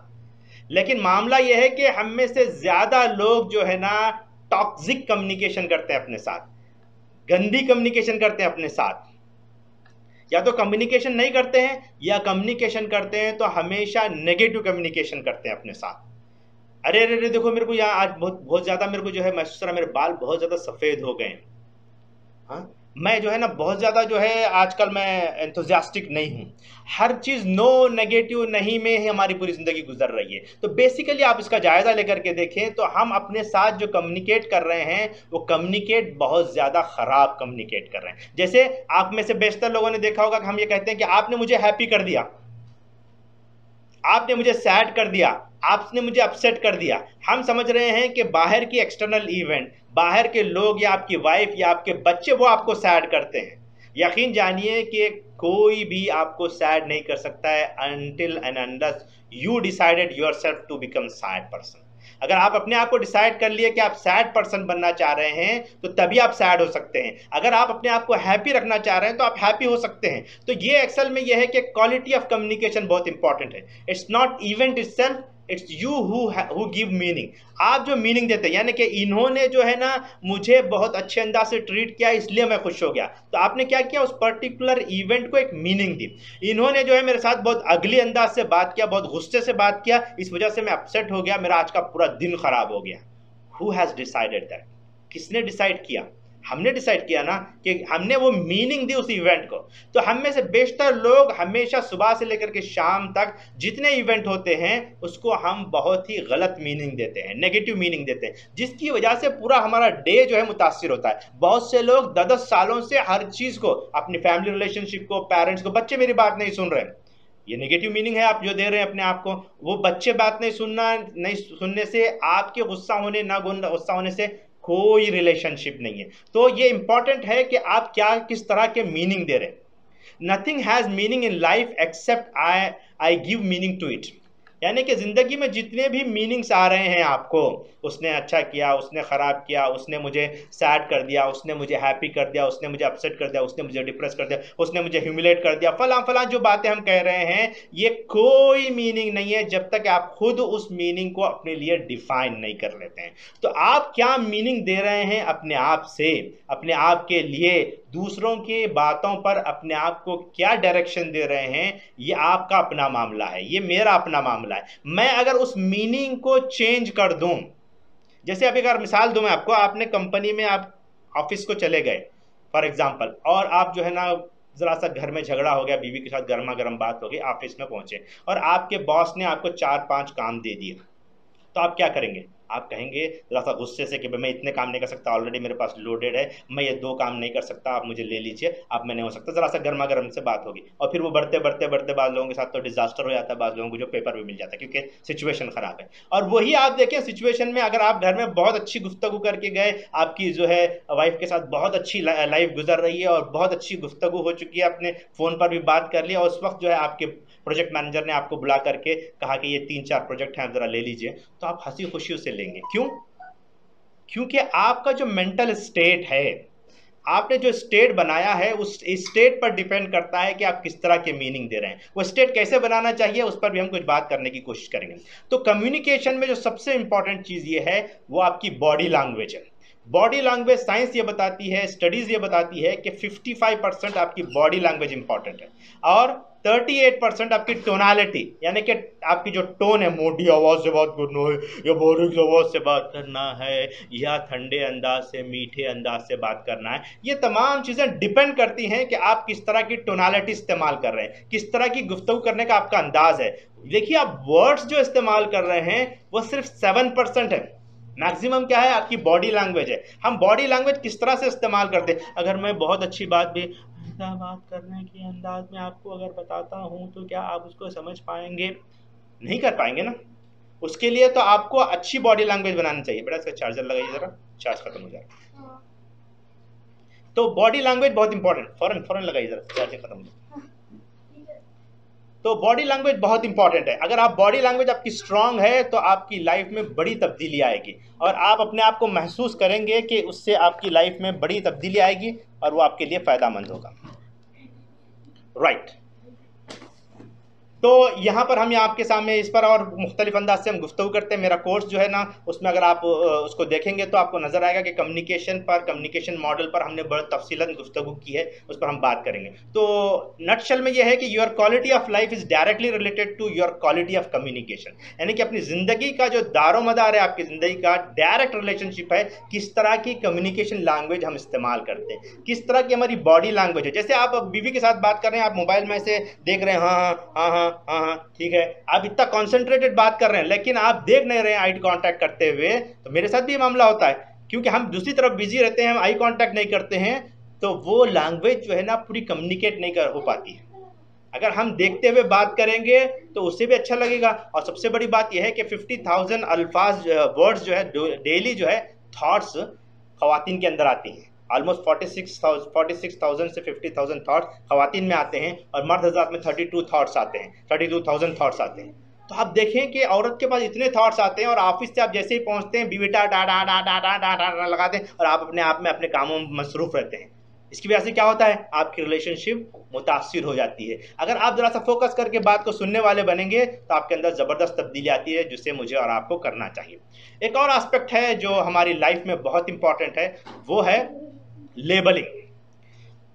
लेकिन मामला यह है कि हम में से ज़्यादा लोग जो है ना टॉक्सिक कम्युनिकेशन करते हैं अपने साथ, गंदी कम्युनिकेशन करते हैं अपने साथ। या तो कम्युनिकेशन नहीं करते हैं, या कम्युनिकेशन करते हैं तो हमेशा नेगेटिव कम्युनिकेशन करते हैं अपने साथ। अरे अरे देखो, मेरे को यहाँ आज बहुत बहुत ज़्यादा मेरे को जो है महसूस रहा, मेरे बाल बहुत ज़्यादा सफ़ेद हो गए। हाँ, मैं जो है ना बहुत ज़्यादा जो है आजकल मैं एंथुजियास्टिक नहीं हूँ। हर चीज़ नो नेगेटिव नहीं में ही हमारी पूरी ज़िंदगी गुजर रही है। तो बेसिकली आप इसका जायज़ा लेकर के देखें तो हम अपने साथ जो कम्युनिकेट कर रहे हैं वो कम्युनिकेट बहुत ज़्यादा ख़राब कम्युनिकेट कर रहे हैं। जैसे आप में से बेशतर लोगों ने देखा होगा कि हम ये कहते हैं कि आपने मुझे हैप्पी कर दिया, आपने मुझे सैड कर दिया, आपने मुझे अपसेट कर दिया। हम समझ रहे हैं कि बाहर की एक्सटर्नल इवेंट, बाहर के लोग या आपकी वाइफ या आपके बच्चे वो आपको सैड करते हैं। यकीन जानिए कि कोई भी आपको सैड नहीं कर सकता है until and unless you decided yourself to become sad person. अगर आप अपने आप को डिसाइड कर लिए कि आप सैड पर्सन बनना चाह रहे हैं तो तभी आप सैड हो सकते हैं। अगर आप अपने आप को हैप्पी रखना चाह रहे हैं तो आप हैप्पी हो सकते हैं। तो ये असल में यह है कि क्वालिटी ऑफ कम्युनिकेशन बहुत इंपॉर्टेंट है। It's not event itself, it's you who give meaning. आप जो मीनिंग देते हैं, यानी कि इन्होंने जो है ना मुझे बहुत अच्छे अंदाज से ट्रीट किया इसलिए मैं खुश हो गया, तो आपने क्या किया, उस पर्टिकुलर इवेंट को एक मीनिंग दी। इन्होंने जो है मेरे साथ बहुत अगली अंदाज से बात किया, बहुत गुस्से से बात किया, इस वजह से मैं अपसेट हो गया, मेरा आज का पूरा दिन खराब हो गया। Who has decided that? किसने डिसाइड किया? हमने डिसाइड किया ना कि हमने वो मीनिंग दी उस इवेंट को। तो हम में से बेशतर लोग हमेशा सुबह से लेकर के शाम तक जितने इवेंट होते हैं उसको हम बहुत ही गलत मीनिंग देते हैं, नेगेटिव मीनिंग देते हैं, जिसकी वजह से पूरा हमारा डे जो है मुतासिर होता है। बहुत से लोग 10-10 सालों से हर चीज़ को, अपनी फैमिली रिलेशनशिप को, पेरेंट्स को, बच्चे मेरी बात नहीं सुन रहे हैं, ये नेगेटिव मीनिंग है आप जो दे रहे हैं अपने आप को। वो बच्चे बात नहीं सुनने से, आपके गुस्सा होने से कोई रिलेशनशिप नहीं है। तो ये इंपॉर्टेंट है कि आप क्या किस तरह के मीनिंग दे रहे हैं। Nothing has meaning in life except I give meaning to it. यानी कि ज़िंदगी में जितने भी मीनिंग्स आ रहे हैं आपको, उसने अच्छा किया, उसने ख़राब किया, उसने मुझे सैड कर दिया, उसने मुझे हैप्पी कर दिया, उसने मुझे अपसेट कर दिया, उसने मुझे डिप्रेस कर दिया, उसने मुझे ह्यूमिलेट कर दिया, फलां जो बातें हम कह रहे हैं, ये कोई मीनिंग नहीं है जब तक आप खुद उस मीनिंग को अपने लिए डिफाइन नहीं कर लेते हैं। तो आप क्या मीनिंग दे रहे हैं अपने आप से, अपने आप के लिए, दूसरों की बातों पर अपने आप को क्या डायरेक्शन दे रहे हैं, ये आपका अपना मामला है, ये मेरा अपना मामला है। मैं अगर उस मीनिंग को चेंज कर दूं, जैसे अभी अगर मिसाल दूं मैं आपको, आपने कंपनी में, आप ऑफिस को चले गए फॉर एग्जांपल, और आप जो है ना जरा सा घर में झगड़ा हो गया, बीवी के साथ गर्मा गर्म बात हो गई, ऑफिस में पहुंचे और आपके बॉस ने आपको 4-5 काम दे दिए, तो आप क्या करेंगे? आप कहेंगे जरा सा गुस्से से कि मैं इतने काम नहीं कर सकता, ऑलरेडी मेरे पास लोडेड है, मैं ये 2 काम नहीं कर सकता, आप मुझे ले लीजिए, अब मैं नहीं हो सकता। जरा सा गर्मा गर्म से बात होगी और फिर वो बढ़ते बाद लोगों के साथ तो डिजास्टर हो जाता है, बाद लोगों को जो पेपर भी मिल जाता है क्योंकि सिचुएशन खराब है। और वही आप देखें सिचुएशन में, अगर आप घर में बहुत अच्छी गुफ्तगू करके गए, आपकी जो है वाइफ के साथ बहुत अच्छी लाइफ गुजर रही है और बहुत अच्छी गुफ्तगू हो चुकी है, आपने फ़ोन पर भी बात कर लिया और उस वक्त जो है आपके प्रोजेक्ट मैनेजर ने आपको बुला करके कहा कि ये 3-4 प्रोजेक्ट हैं, ज़रा ले लीजिए, तो आप हंसी खुशी उसे लेंगे। क्यों? क्योंकि आपका जो मेंटल स्टेट है, आपने जो स्टेट बनाया है, उस स्टेट पर डिपेंड करता है कि आप किस तरह के मीनिंग दे रहे हैं। वो स्टेट कैसे बनाना चाहिए उस पर भी हम कुछ बात करने की कोशिश करेंगे। तो कम्युनिकेशन में जो सबसे इंपॉर्टेंट चीज़ ये है वो आपकी बॉडी लैंग्वेज है। बॉडी लैंग्वेज, साइंस ये बताती है, स्टडीज़ ये बताती है कि 55% आपकी बॉडी लैंग्वेज इंपॉर्टेंट है और 38% आपकी टोनालिटी, यानी कि आपकी जो टोन है, मोटी आवाज़ से बात करना है या बारीक आवाज़ से बात करना है या ठंडे अंदाज से, मीठे अंदाज से बात करना है, ये तमाम चीज़ें डिपेंड करती हैं कि आप किस तरह की टोनालिटी इस्तेमाल कर रहे हैं, किस तरह की गुफ्तगू करने का आपका अंदाज है। देखिए, आप वर्ड्स जो इस्तेमाल कर रहे हैं वो सिर्फ 7% है, मैक्सिमम क्या है आपकी बॉडी लैंग्वेज है। हम बॉडी लैंग्वेज किस तरह से इस्तेमाल करते हैं? अगर मैं बहुत अच्छी बात भी बात करने के अंदाज में आपको अगर बताता हूं तो क्या आप उसको समझ पाएंगे? नहीं कर पाएंगे ना। उसके लिए तो आपको अच्छी बॉडी लैंग्वेज बनानी चाहिए। बेटा इसका चार्जर लगाइए जरा, चार्ज खत्म हो जाएगा। तो बॉडी लैंग्वेज बहुत इंपॉर्टेंट, फौरन लगाइए जरा, चार्जिंग खत्म हो जाएगा। तो बॉडी लैंग्वेज बहुत इंपॉर्टेंट है। अगर आप बॉडी लैंग्वेज आपकी स्ट्रांग है तो आपकी लाइफ में बड़ी तब्दीली आएगी और आप अपने आप को महसूस करेंगे कि उससे आपकी लाइफ में बड़ी तब्दीली आएगी और वो आपके लिए फ़ायदेमंद होगा। राइट। तो यहाँ पर हम आपके सामने इस पर और मुख्तलिफ अंदाज से हम गुफ्तगू करते हैं। मेरा कोर्स जो है ना, उसमें अगर आप उसको देखेंगे तो आपको नज़र आएगा कि कम्युनिकेशन मॉडल पर हमने बड़ी तफसीलन गुफ्तगू की है, उस पर हम बात करेंगे। तो नटशल में यह है कि your quality of life is directly related to your quality of communication, यानी कि अपनी ज़िंदगी का जो दारोमदार है, आपकी ज़िंदगी का डायरेक्ट रिलेशनशिप है किस तरह की कम्युनिकेशन लैंग्वेज हम इस्तेमाल करते हैं, किस तरह की हमारी बॉडी लैंग्वेज है। जैसे आप बीवी के साथ बात कर रहे हैं, आप मोबाइल में से देख रहे हैं, हाँ ठीक है, आप इतना कॉन्सेंट्रेटेड बात कर रहे हैं लेकिन आप देख नहीं रहे हैं आई कांटेक्ट करते हुए। तो मेरे साथ भी ये मामला होता है, क्योंकि हम दूसरी तरफ बिजी रहते हैं, हम आई कांटेक्ट नहीं करते हैं, तो वो लैंग्वेज जो है ना पूरी कम्युनिकेट नहीं हो पाती है। अगर हम देखते हुए बात करेंगे तो उससे भी अच्छा लगेगा। और सबसे बड़ी बात यह है कि 50,000 अल्फाज, वर्ड्स जो है डेली जो है थॉट्स खवातीन के अंदर आती हैं। ऑलमोस्ट 46,000 से 50,000 थाट्स खवातीन में आते हैं और मर्द हज़रात में 32,000 थाट्स आते हैं। तो आप देखें कि औरत के पास इतने थॉट्स आते हैं और ऑफिस से आप जैसे ही पहुंचते हैं बीविटा डा डा डा डा डा डा डा लगाते हैं और आप अपने आप में अपने कामों में मसरूफ़ रहते हैं। इसकी वजह से क्या होता है, आपकी रिलेशनशिप मुतासिर हो जाती है। अगर आप ज़रा सा फोकस करके बात को सुनने वाले बनेंगे तो आपके अंदर ज़बरदस्त तब्दीली आती है, जिससे मुझे और आपको करना चाहिए। एक और एस्पेक्ट है जो हमारी लाइफ में बहुत इंपॉर्टेंट है, वो है लेबलिंग।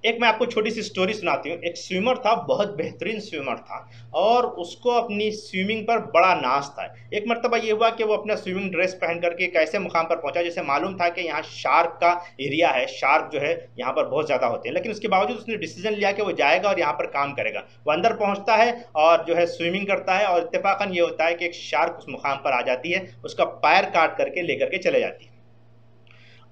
एक मैं आपको छोटी सी स्टोरी सुनाती हूँ। एक स्विमर था, बहुत बेहतरीन स्विमर था, और उसको अपनी स्विमिंग पर बड़ा नाज था। एक मरतबा ये हुआ कि वो अपना स्विमिंग ड्रेस पहन करके एक ऐसे मुकाम पर पहुंचा जैसे मालूम था कि यहाँ शार्क का एरिया है, शार्क जो है यहाँ पर बहुत ज़्यादा होते हैं, लेकिन उसके बावजूद उसने डिसीजन लिया कि वो जाएगा और यहाँ पर काम करेगा। वो अंदर पहुँचता है और जो है स्विमिंग करता है, और इत्तेफाकन ये होता है कि एक शार्क उस मुकाम पर आ जाती है, उसका पैर काट करके लेकर के चले जाती है।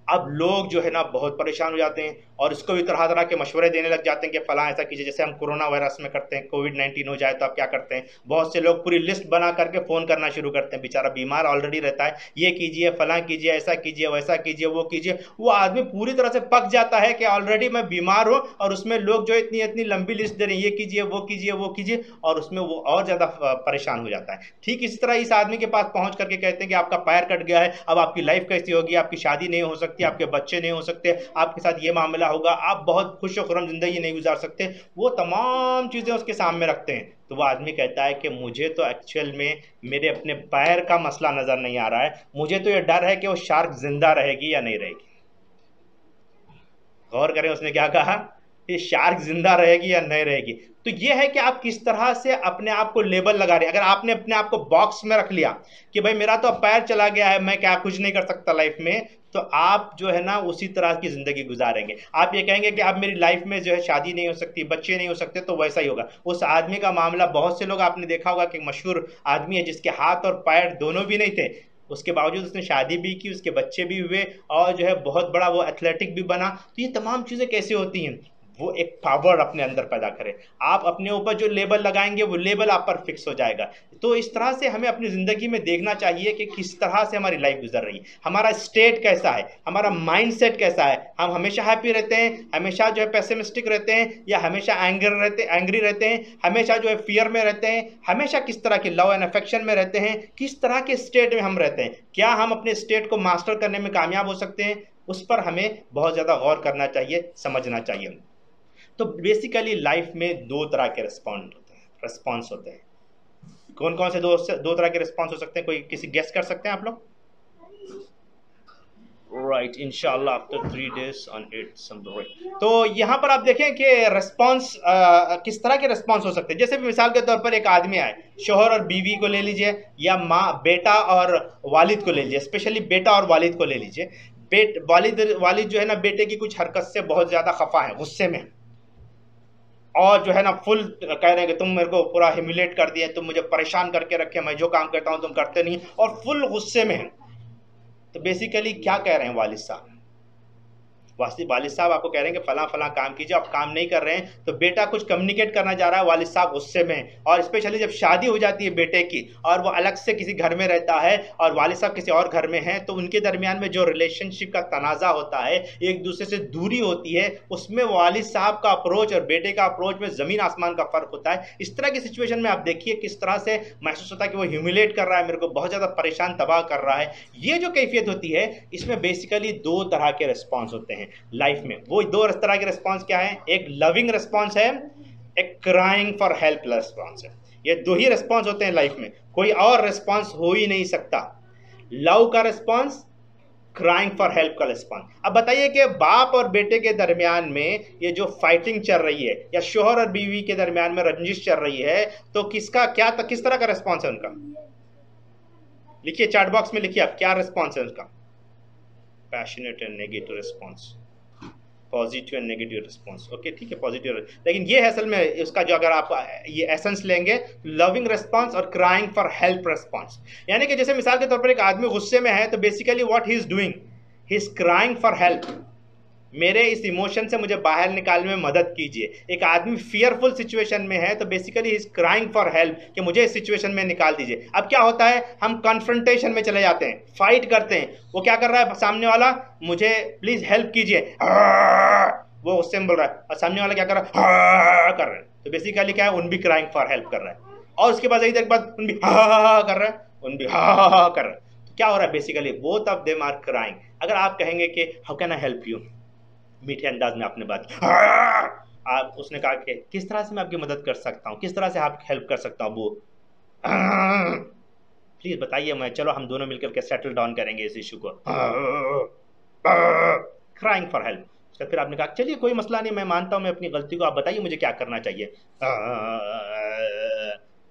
अब लोग जो है ना बहुत परेशान हो जाते हैं, और इसको भी तरह तरह के मशवरे देने लग जाते हैं कि फलां ऐसा कीजिए, जैसे हम कोरोना वायरस में करते हैं, कोविड-19 हो जाए तो आप क्या करते हैं, बहुत से लोग पूरी लिस्ट बना करके फ़ोन करना शुरू करते हैं। बेचारा बीमार ऑलरेडी रहता है, ये कीजिए, फलां कीजिए, ऐसा कीजिए, वैसा कीजिए, वो कीजिए। वो आदमी पूरी तरह से पक जाता है कि ऑलरेडी मैं बीमार हूँ, और उसमें लोग जो इतनी इतनी लंबी लिस्ट दे रहे हैं, ये कीजिए, वो कीजिए, वो कीजिए, और उसमें वो और ज़्यादा परेशान हो जाता है। ठीक इसी तरह इस आदमी के पास पहुँच करके कहते हैं कि आपका पैर कट गया है, अब आपकी लाइफ कैसी होगी, आपकी शादी नहीं हो सकती, आपके बच्चे नहीं हो सकते, आपके साथ ये मामला होगा, आप बहुत खुश खुरम जिंदगी नहीं गुजार सकते। वो तमाम चीज़ें उसके सामने रखते हैं। तो वो आदमी कहता है कि मुझे तो एक्चुअल में मेरे अपने पैर का मसला नज़र नहीं आ रहा है, मुझे तो ये डर है कि वो शार्क जिंदा रहेगी या नहीं रहेगी। गौर करें उसने क्या कहा, ये शार्क जिंदा रहेगी या नहीं रहेगी। तो ये है कि आप किस तरह से अपने आप को लेबल लगा रहे हैं। अगर आपने अपने आप को बॉक्स में रख लिया कि भाई मेरा तो पैर चला गया है, मैं क्या कुछ नहीं कर सकता लाइफ में, तो आप जो है ना उसी तरह की जिंदगी गुजारेंगे। आप ये कहेंगे कि अब मेरी लाइफ में जो है शादी नहीं हो सकती, बच्चे नहीं हो सकते, तो वैसा ही होगा। उस आदमी का मामला, बहुत से लोग आपने देखा होगा कि मशहूर आदमी है जिसके हाथ और पैर दोनों भी नहीं थे, उसके बावजूद उसने शादी भी की, उसके बच्चे भी हुए, और जो है बहुत बड़ा वो एथलेटिक भी बना। तो ये तमाम चीज़ें कैसे होती हैं, वो एक पावर अपने अंदर पैदा करे। आप अपने ऊपर जो लेबल लगाएंगे वो लेबल आप पर फिक्स हो जाएगा। तो इस तरह से हमें अपनी ज़िंदगी में देखना चाहिए कि किस तरह से हमारी लाइफ गुजर रही है, हमारा स्टेट कैसा है, हमारा माइंडसेट कैसा है। हम हमेशा हैप्पी रहते हैं, हमेशा जो है पेसिमिस्टिक रहते हैं, या हमेशा एंग्री रहते हैं, हमेशा जो है फियर में रहते हैं, हमेशा किस तरह के लव एंड अफेक्शन में रहते हैं, किस तरह के स्टेट में हम रहते हैं। क्या हम अपने स्टेट को मास्टर करने में कामयाब हो सकते हैं, उस पर हमें बहुत ज़्यादा गौर करना चाहिए, समझना चाहिए। तो बेसिकली लाइफ में दो तरह के रिस्पॉन्स होते हैं। कौन कौन से दो तरह के रिस्पॉन्स हो सकते हैं, कोई किसी गेस कर सकते हैं आप लोग? राइट, इंशाल्लाह आफ्टर 3 days ऑन 8 December। तो यहाँ पर आप देखें कि रिस्पॉन्स किस तरह के रिस्पॉन्स हो सकते हैं। जैसे मिसाल के तौर पर एक आदमी आए, शोहर और बीवी को ले लीजिए, या माँ बेटा और वालिद को ले लीजिए, स्पेशली बेटा और वालिद को ले लीजिए। वालिद जो है ना बेटे की कुछ हरकत से बहुत ज़्यादा खफा है, गुस्से में, और जो है ना फुल कह रहे हैं कि तुम मेरे को पूरा ह्यूमिलेट कर दिए, तुम मुझे परेशान करके रखे, मैं जो काम करता हूँ तुम करते नहीं, और फुल गुस्से में है। तो बेसिकली क्या कह रहे हैं वालिद साहब? वालिद साहब आपको कह रहे हैं कि फला फला काम कीजिए, आप काम नहीं कर रहे हैं, तो बेटा कुछ कम्युनिकेट करना जा रहा है, वालिद साहब गुस्से में। और स्पेशली जब शादी हो जाती है बेटे की, और वो अलग से किसी घर में रहता है और वालिद साहब किसी और घर में हैं, तो उनके दरमियान में जो रिलेशनशिप का तनाज़ा होता है, एक दूसरे से दूरी होती है, उसमें वालिद साहब का अप्रोच और बेटे का अप्रोच में ज़मीन आसमान का फ़र्क होता है। इस तरह की सिचुएशन में आप देखिए किस तरह से महसूस होता है कि वो ह्यूमिलेट कर रहा है, मेरे को बहुत ज़्यादा परेशान तबाह कर रहा है। ये जो कैफियत होती है, इसमें बेसिकली दो तरह के रिस्पॉन्स होते हैं लाइफ में। वो दो तरह के रिस्पॉन्स क्या है, एक लविंग रिस्पॉन्स है, एक क्राइंग फॉर हेल्प रिस्पॉन्स है। ये दो ही रिस्पॉन्स होते हैं लाइफ में, कोई और रिस्पॉन्स हो ही नहीं सकता। लव का रिस्पॉन्स, क्राइंग फॉर हेल्प का रिस्पॉन्स। अब बताइए कि बाप और बेटे के दरमियान में ये जो फाइटिंग चल रही है, या शोहर और बीवी के दरमियान में रंजिश चल रही है, तो किसका क्या किस तरह का रिस्पॉन्स है उनका? लिखिए, चैट बॉक्स में लिखिए आप क्या रिस्पॉन्स है उनका। Passionate and negative response, positive and negative response. Okay, ठीक है, पॉजिटिव। लेकिन ये है असल में इसका जो, अगर आप ये एसेंस लेंगे, लविंग रिस्पॉन्स और क्राइंग फॉर हेल्प रिस्पॉन्स। यानी कि जैसे मिसाल के तौर पर एक आदमी गुस्से में है, तो basically what he is doing, he is crying for help, मेरे इस इमोशन से मुझे बाहर निकालने में मदद कीजिए। एक आदमी फियरफुल सिचुएशन में है, तो basically he is crying for help कि मुझे इस सिचुएशन में निकाल दीजिए। अब क्या होता है, हम कन्फ्रंटेशन में चले जाते हैं, फाइट करते हैं। वो क्या कर रहा है, सामने वाला मुझे प्लीज हेल्प कीजिए, वो उससे बोल रहा है, और सामने वाला क्या कर रहा है, कर रहा है। तो बेसिकली क्या है, उन भी क्राइंग फॉर हेल्प कर रहा है, और उसके बाद एक देर बाद उन भी कर रहा है, उन भी कर रहा है। तो क्या हो रहा है, basically both of them are crying. अगर आप कहेंगे कि how can I help you, मीठे अंदाज में आपने बात की, आप उसने कहा कि किस तरह से मैं आपकी मदद कर सकता हूँ, किस तरह से आप हेल्प कर सकता हूँ, वो प्लीज बताइए, मैं चलो हम दोनों मिलकर के सेटल डाउन करेंगे इस इशू को, क्राइंग फॉर हेल्प। तो फिर आपने कहा चलिए कोई मसला नहीं, मैं मानता हूँ मैं अपनी गलती को, आप बताइए मुझे क्या करना चाहिए।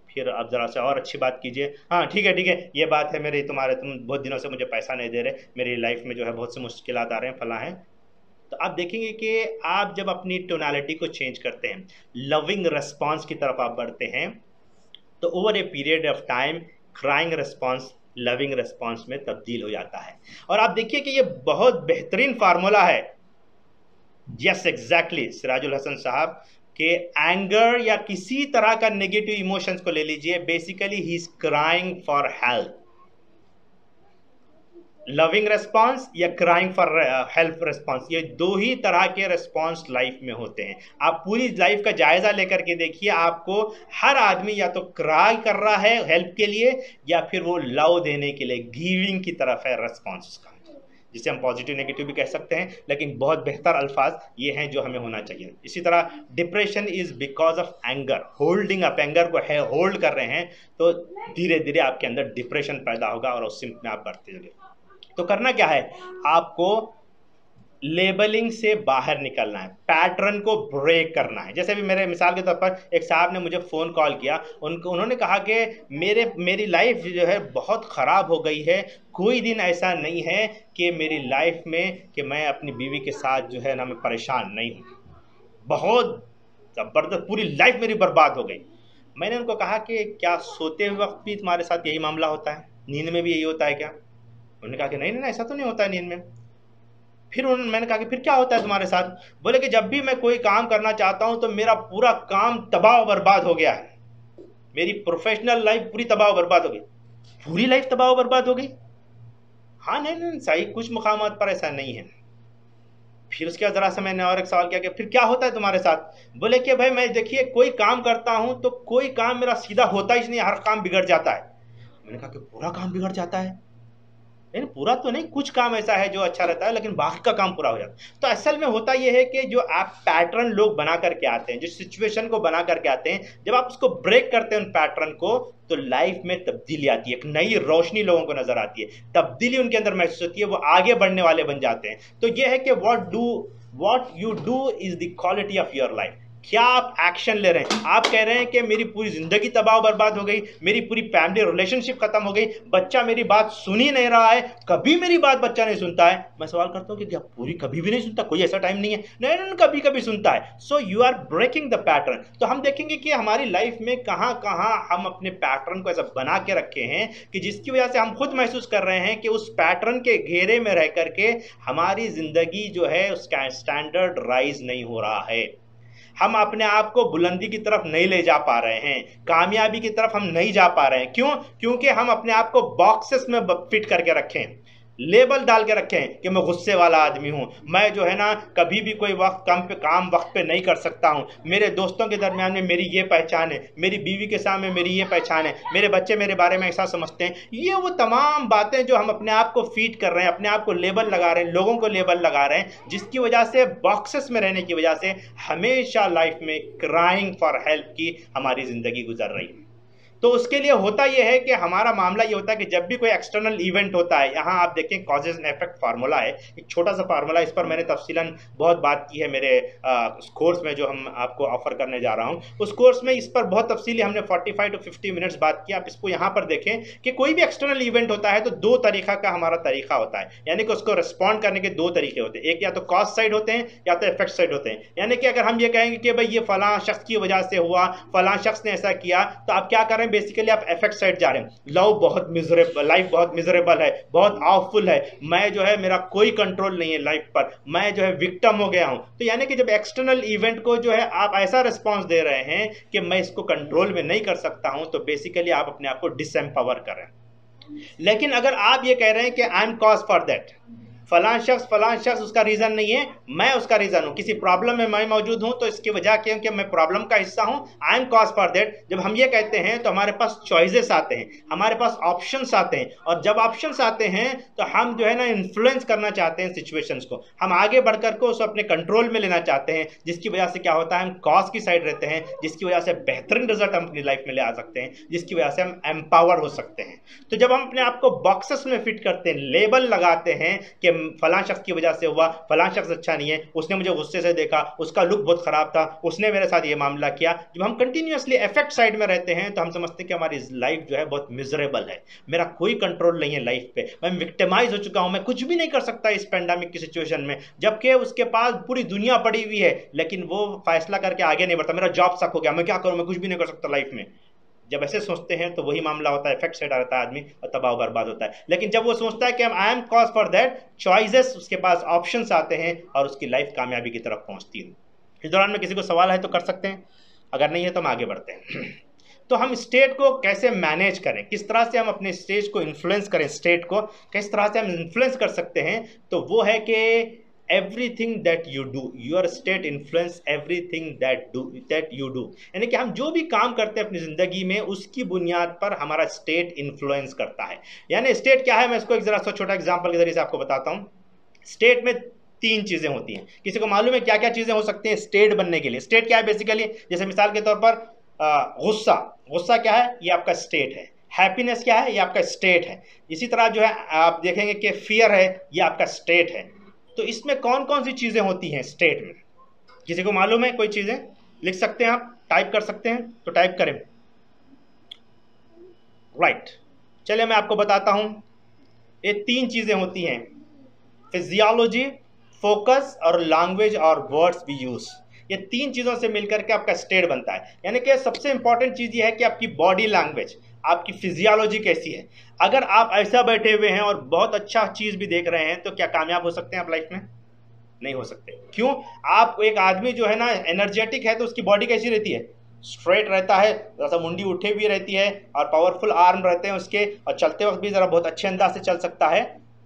फिर आप ज़रा सा और अच्छी बात कीजिए, हाँ ठीक है ये बात है मेरी, तुम बहुत दिनों से मुझे पैसा नहीं दे रहे, मेरी लाइफ में जो है बहुत से मुश्किलात आ रहे हैं, फला हैं। तो आप देखेंगे कि आप जब अपनी टोनालिटी को चेंज करते हैं, लविंग रिस्पॉन्स की तरफ आप बढ़ते हैं, तो over a period of time crying response loving response में तब्दील हो जाता है। और आप देखिए कि ये बहुत बेहतरीन फार्मूला है। यस एग्जैक्टली सिराजुल हसन साहब के एंगर या किसी तरह का नेगेटिव इमोशंस को ले लीजिए, basically he is crying for help. Loving response या क्राइंग फॉर हेल्प रिस्पॉन्स, ये दो ही तरह के रिस्पॉन्स लाइफ में होते हैं। आप पूरी लाइफ का जायजा लेकर के देखिए, आपको हर आदमी या तो क्राई कर रहा है हेल्प के लिए, या फिर वो लव देने के लिए गिविंग की तरफ है रिस्पॉन्स उसका, जिसे हम पॉजिटिव नेगेटिव भी कह सकते हैं, लेकिन बहुत बेहतर अल्फाज ये हैं जो हमें होना चाहिए। इसी तरह depression is because of anger, holding up, anger को है होल्ड कर रहे हैं, तो धीरे धीरे आपके अंदर डिप्रेशन पैदा होगा और उससे में आप बढ़ते जाएंगे। तो करना क्या है, आपको लेबलिंग से बाहर निकलना है, पैटर्न को ब्रेक करना है। जैसे भी मेरे मिसाल के तौर पर एक साहब ने मुझे फ़ोन कॉल किया, उन्होंने कहा कि मेरी लाइफ जो है बहुत ख़राब हो गई है, कोई दिन ऐसा नहीं है कि मेरी लाइफ में कि मैं अपनी बीवी के साथ जो है ना मैं परेशान नहीं हूँ, बहुत ज़बरदस्त पूरी लाइफ मेरी बर्बाद हो गई। मैंने उनको कहा कि क्या सोते हुए वक्त भी तुम्हारे साथ यही मामला होता है, नींद में भी यही होता है क्या? उन्होंने कहा कि नहीं नहीं ऐसा तो नहीं होता है नींद में। फिर मैंने कहा कि फिर क्या होता है तुम्हारे साथ? बोले कि जब भी मैं कोई काम करना चाहता हूं तो मेरा पूरा काम तबाह बर्बाद हो गया है, मेरी प्रोफेशनल लाइफ पूरी तबाह बर्बाद हो गई। पूरी लाइफ तबाह बर्बाद हो गई? हाँ नहीं नहीं सही, कुछ मुकामात पर ऐसा नहीं है। फिर उसके बाद जरा सा मैंने और एक सवाल किया कि फिर क्या होता है तुम्हारे साथ? बोले कि भाई मैं देखिए कोई काम करता हूं तो कोई काम मेरा सीधा होता ही नहीं, हर काम बिगड़ जाता है। मैंने कहा कि पूरा काम बिगड़ जाता है? नहीं पूरा तो नहीं, कुछ काम ऐसा है जो अच्छा रहता है लेकिन बाकी का काम पूरा हो जाता है। तो असल में होता यह है कि जो आप पैटर्न लोग बना करके आते हैं, जो सिचुएशन को बना करके आते हैं, जब आप उसको ब्रेक करते हैं उन पैटर्न को, तो लाइफ में तब्दीली आती है, एक नई रोशनी लोगों को नजर आती है, तब्दीली उनके अंदर महसूस होती है, वो आगे बढ़ने वाले बन जाते हैं। तो यह है कि what you do is the quality of your life. क्या आप एक्शन ले रहे हैं? आप कह रहे हैं कि मेरी पूरी जिंदगी तबाह बर्बाद हो गई, मेरी पूरी फैमिली रिलेशनशिप खत्म हो गई, बच्चा मेरी बात सुन ही नहीं रहा है, कभी मेरी बात बच्चा नहीं सुनता है। मैं सवाल करता हूं कि क्या पूरी कभी भी नहीं सुनता? कोई ऐसा टाइम नहीं है, नहीं नहीं कभी कभी सुनता है। So you are breaking the pattern. तो हम देखेंगे कि हमारी लाइफ में कहां कहां हम अपने पैटर्न को ऐसा बना के रखे हैं कि जिसकी वजह से हम खुद महसूस कर रहे हैं कि उस पैटर्न के घेरे में रह करके हमारी जिंदगी जो है उसका स्टैंडर्ड राइज नहीं हो रहा है, हम अपने आप को बुलंदी की तरफ नहीं ले जा पा रहे हैं, कामयाबी की तरफ हम नहीं जा पा रहे हैं। क्यों? क्योंकि हम अपने आप को बॉक्सेस में फिट करके रखे हैं, लेबल डाल के रखे हैं कि मैं गुस्से वाला आदमी हूं, मैं जो है ना कभी भी कोई काम वक्त पे नहीं कर सकता हूं, मेरे दोस्तों के दरमियान में मेरी ये पहचान है, मेरी बीवी के सामने मेरी ये पहचान है, मेरे बच्चे मेरे बारे में ऐसा समझते हैं। ये वो तमाम बातें जो हम अपने आप को फीड कर रहे हैं, अपने आप को लेबल लगा रहे हैं, लोगों को लेबल लगा रहे हैं, जिसकी वजह से बॉक्सेस में रहने की वजह से हमेशा लाइफ में क्राइंग फॉर हेल्प की हमारी जिंदगी गुजर रही है। तो उसके लिए होता यह है कि हमारा मामला ये होता है कि जब भी कोई एक्सटर्नल इवेंट होता है, यहाँ आप देखें कॉजेज एंड इफेक्ट फार्मूला है, एक छोटा सा फार्मूला, इस पर मैंने तफसीलन बहुत बात की है मेरे कोर्स में जो हम आपको ऑफर करने जा रहा हूँ। उस कोर्स में इस पर बहुत तफसीली हमने 45 to 50 मिनट्स बात की। आप इसको यहाँ पर देखें कि कोई भी एक्सटर्नल इवेंट होता है तो दो तरीका का हमारा तरीका होता है, यानी कि उसको रिस्पॉन्ड करने के दो तरीके होते हैं, एक या तो कॉज साइड होते हैं या तो इफेक्ट साइड होते हैं। यानी कि अगर हम ये कहेंगे कि भाई ये फलां शख्स की वजह से हुआ, फलां शख्स ने ऐसा किया, तो आप क्या कर रहे हैं, बेसिकली आप इफेक्ट साइड जा रहे हैं। लव बहुत मिजरेबल, लाइफ बहुत मिजरेबल है, बहुत आवफुल है, मैं जो है मेरा कोई कंट्रोल नहीं है लाइफ पर, मैं जो है विक्टिम हो गया हूं। तो यानी कि जब एक्सटर्नल इवेंट को जो है आप ऐसा रिस्पॉन्स दे रहे हैं कि मैं इसको कंट्रोल में नहीं कर सकता हूं, तो बेसिकली आप अपने आप को डिसएम्पावर कर रहे हैं। लेकिन अगर आप ये कह रहे हैं कि I am cause for that, फलां शख्स उसका रीजन नहीं है, मैं उसका रीजन हूं, किसी प्रॉब्लम में मैं मौजूद हूं तो इसकी वजह क्या है कि मैं प्रॉब्लम का हिस्सा हूं, I am cause for that. जब हम ये कहते हैं तो हमारे पास चॉइसेस आते हैं, हमारे पास ऑप्शंस आते हैं, और जब ऑप्शंस आते हैं तो हम जो है ना इन्फ्लुएंस करना चाहते हैं सिचुएशंस को, हम आगे बढ़कर को उसे अपने कंट्रोल में लेना चाहते हैं, जिसकी वजह से क्या होता है, हम कॉज की साइड रहते हैं, जिसकी वजह से बेहतरीन रिजल्ट हम अपनी लाइफ में ले आ सकते हैं, जिसकी वजह से हम एम्पावर हो सकते हैं। तो जब हम अपने आप को बॉक्सेस में फिट करते हैं, लेबल लगाते हैं कि फलां शख्स की वजह से हुआ, फलां शख्स अच्छा नहीं है, उसने मुझे गुस्से से देखा, उसका लुक बहुत ख़राब था, उसने मेरे साथ ये मामला किया। जब हम कंटिन्यूसली इफेक्ट साइड में रहते हैं तो हम समझते हैं कि हमारी लाइफ जो है बहुत मिजरेबल है, मेरा कोई कंट्रोल नहीं है लाइफ पे, मैं विक्टिमाइज हो चुका हूँ, मैं कुछ भी नहीं कर सकता इस पेंडेमिक की सिचुएशन में। जबकि उसके पास पूरी दुनिया पड़ी हुई है, लेकिन वो फैसला करके आगे नहीं बढ़ता, मेरा जॉब सक हो गया, मैं क्या करूँ, मैं कुछ भी नहीं कर सकता लाइफ में। जब ऐसे सोचते हैं तो वही मामला होता है, इफेक्ट साइड आ रहता है आदमी और तबाह बर्बाद होता है। लेकिन जब वो सोचता है कि I am cause for that, choices, उसके पास ऑप्शंस आते हैं और उसकी लाइफ कामयाबी की तरफ पहुंचती है। इस दौरान में किसी को सवाल है तो कर सकते हैं, अगर नहीं है तो हम आगे बढ़ते हैं। तो हम स्टेट को कैसे मैनेज करें, किस तरह से हम अपने स्टेट को इन्फ्लुएंस करें, स्टेट को किस तरह से हम इन्फ्लुएंस कर सकते हैं, तो वो है कि everything that you do, your state influence everything that you do। यानी कि हम जो भी काम करते हैं अपनी जिंदगी में, उसकी बुनियाद पर हमारा स्टेट इन्फ्लुएंस करता है। यानी स्टेट क्या है, मैं इसको एक जरा सा छोटा एग्जांपल के जरिए से आपको बताता हूँ। स्टेट में 3 चीजें होती हैं। किसी को मालूम है क्या क्या चीजें हो सकती हैं स्टेट बनने के लिए? स्टेट क्या है बेसिकली? जैसे मिसाल के तौर पर गुस्सा, गुस्सा क्या है? ये आपका स्टेट है। हैप्पीनेस क्या है? ये आपका स्टेट है। इसी तरह जो है आप देखेंगे कि फियर है, ये आपका स्टेट है। तो इसमें कौन कौन सी चीजें होती हैं स्टेट में? किसी को मालूम है? कोई चीजें लिख सकते हैं आप, टाइप कर सकते हैं तो टाइप करें। राइट, चलिए मैं आपको बताता हूं। ये 3 चीजें होती हैं, फिजियोलॉजी, फोकस और लैंग्वेज और वर्ड्स वी यूज। ये 3 चीजों से मिलकर के आपका स्टेट बनता है। यानी कि सबसे इंपॉर्टेंट चीज ये है कि आपकी बॉडी लैंग्वेज, आपकी फिजियोलॉजी कैसी है। अगर आप ऐसा बैठे हुए हैं और बहुत अच्छा चीज भी देख रहे हैं तो क्या कामयाब हो सकते हैं आप लाइफ में? नहीं हो सकते। क्यों? आप एक आदमी जो है ना एनर्जेटिक है तो उसकी बॉडी कैसी रहती है? स्ट्रेट रहता है, जैसा मुंडी उठे हुई रहती है और पावरफुल आर्म रहते हैं उसके, और चलते वक्त भी जरा बहुत अच्छे अंदाज से चल सकता है।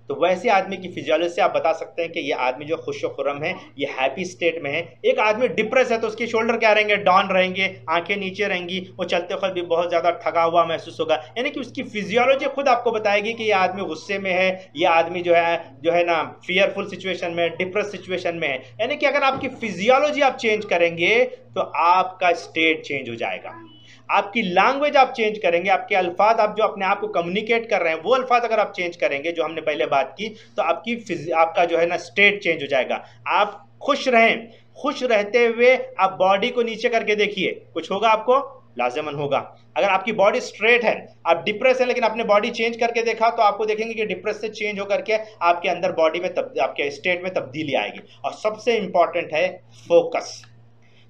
तो वैसे आदमी की फिजियोलॉजी से आप बता सकते हैं कि ये आदमी जो खुश व खुर्रम है, ये हैप्पी स्टेट में है। एक आदमी डिप्रेस है तो उसके शोल्डर क्या रहेंगे? डाउन रहेंगे, आंखें नीचे रहेंगी, वो चलते वक्त भी बहुत ज़्यादा थका हुआ महसूस होगा। यानी कि उसकी फिजियोलॉजी खुद आपको बताएगी कि ये आदमी गुस्से में है, ये आदमी जो है ना फियरफुल सिचुएशन में, डिप्रेस सिचुएशन में है। यानी कि अगर आपकी फिजियोलॉजी आप चेंज करेंगे तो आपका स्टेट चेंज हो जाएगा। आपकी लैंग्वेज आप चेंज करेंगे, आपके अल्फाज, आप जो अपने आप को कम्युनिकेट कर रहे हैं वो अल्फाज अगर आप चेंज करेंगे जो हमने पहले बात की, तो आपका जो है ना स्टेट चेंज हो जाएगा। आप खुश रहें, खुश रहते हुए आप बॉडी को नीचे करके देखिए, कुछ होगा आपको? लाजमन होगा। अगर आपकी बॉडी स्ट्रेट है, आप डिप्रेस है लेकिन आपने बॉडी चेंज करके देखा तो आपको देखेंगे कि डिप्रेस से चेंज होकर के आपके अंदर बॉडी में आपके स्टेट में तब्दीली आएगी। और सबसे इंपॉर्टेंट है focus.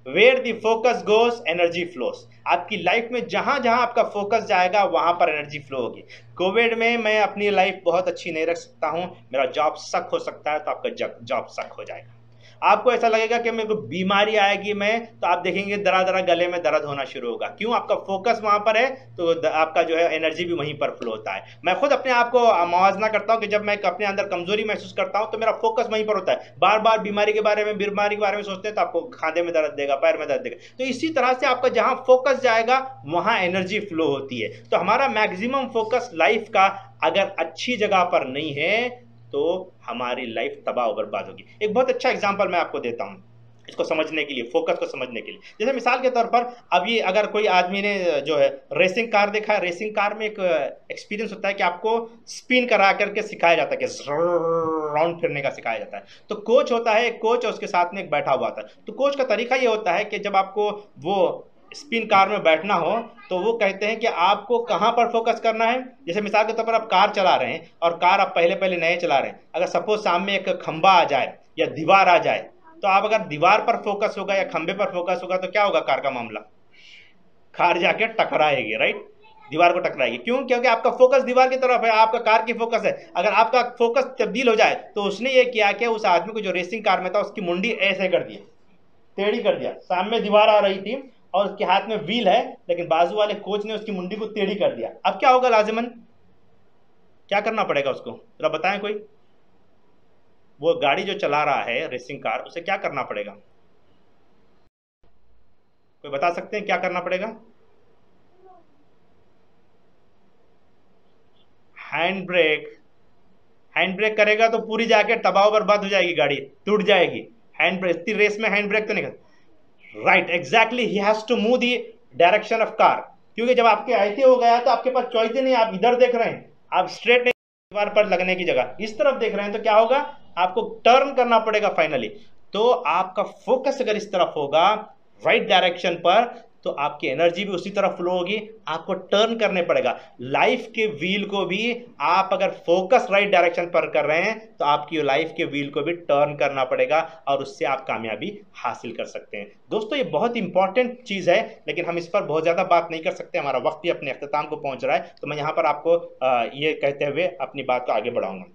Where the focus goes, energy flows। आपकी लाइफ में जहां जहां आपका फोकस जाएगा वहां पर एनर्जी फ्लो होगी। कोविड में मैं अपनी लाइफ बहुत अच्छी नहीं रख सकता हूं, मेरा जॉब सक हो सकता है, तो आपका जॉब सक हो जाएगा। आपको ऐसा लगेगा कि मेरे को बीमारी आएगी मैं, तो आप देखेंगे दरा दरा गले में दर्द होना शुरू होगा। क्यों? आपका फोकस वहां पर है तो आपका जो है एनर्जी भी वहीं पर फ्लो होता है। मैं खुद अपने आप को मुआवजा करता हूं कि जब मैं अपने अंदर कमजोरी महसूस करता हूं तो मेरा फोकस वहीं पर होता है। बार बार बीमारी के बारे में सोचते हैं तो आपको खांधे में दर्द देगा, पैर में दर्द देगा। तो इसी तरह से आपका जहां फोकस जाएगा वहां एनर्जी फ्लो होती है। तो हमारा मैक्सिमम फोकस लाइफ का अगर अच्छी जगह पर नहीं है तो हमारी लाइफ तबाह और बर्बाद होगी। एक बहुत अच्छा एग्जांपल मैं आपको देता हूं इसको समझने के लिए, फोकस को समझने के लिए। जैसे मिसाल के तौर पर अब ये अगर कोई आदमी ने जो है रेसिंग कार देखा है, रेसिंग कार में एक एक्सपीरियंस होता है कि आपको स्पिन करा करके सिखाया जाता है, कि राउंड फिरने का सिखाया जाता है। तो कोच होता है, एक कोच और उसके साथ में एक बैठा हुआ था। तो कोच का तरीका ये होता है कि जब आपको वो स्पिन कार में बैठना हो तो वो कहते हैं कि आपको कहाँ पर फोकस करना है। जैसे मिसाल के तौर पर आप कार चला रहे हैं और कार आप पहले पहले नए चला रहे हैं, अगर सपोज सामने एक खंबा आ जाए या दीवार आ जाए, तो आप अगर दीवार पर फोकस होगा या खंबे पर फोकस होगा तो क्या होगा कार का मामला? कार जाके टकराएगी, राइट? दीवार को टकराएगी। क्यों? क्योंकि आपका फोकस दीवार की तरफ है, आपका कार की फोकस है। अगर आपका फोकस तब्दील हो जाए तो उसने ये किया कि उस आदमी को जो रेसिंग कार में था उसकी मुंडी ऐसे कर दी, टेढ़ी कर दिया। सामने दीवार आ रही थी और उसके हाथ में व्हील है, लेकिन बाजू वाले कोच ने उसकी मुंडी को टेढ़ी कर दिया। अब क्या होगा लाजिमन? क्या करना पड़ेगा उसको? जरा बताएं कोई। वो गाड़ी जो चला रहा है रेसिंग कार, उसे क्या करना पड़ेगा? कोई बता सकते हैं क्या करना पड़ेगा? Hand brake. हैंड ब्रेक करेगा तो पूरी जाके तबाह बर्बाद हो जाएगी, गाड़ी टूट जाएगी। हैंड ब्रेक, इतनी रेस में हैंड ब्रेक तो नहीं कर, right? Exactly, he has to move the direction of car. क्योंकि जब आपके ऐसे हो गया तो आपके पास चॉइस ही नहीं, आप इधर देख रहे हैं, आप स्ट्रेट दीवार पर लगने की जगह इस तरफ देख रहे हैं तो क्या होगा, आपको टर्न करना पड़ेगा फाइनली। तो आपका फोकस अगर इस तरफ होगा राइट डायरेक्शन पर, तो आपकी एनर्जी भी उसी तरफ फ्लो होगी, आपको टर्न करने पड़ेगा। लाइफ के व्हील को भी आप अगर फोकस राइट डायरेक्शन पर कर रहे हैं तो आपकी लाइफ के व्हील को भी टर्न करना पड़ेगा और उससे आप कामयाबी हासिल कर सकते हैं। दोस्तों ये बहुत इंपॉर्टेंट चीज़ है, लेकिन हम इस पर बहुत ज़्यादा बात नहीं कर सकते, हमारा वक्त भी अपने अख्ताम को पहुंच रहा है। तो मैं यहाँ पर आपको ये कहते हुए अपनी बात को आगे बढ़ाऊंगा।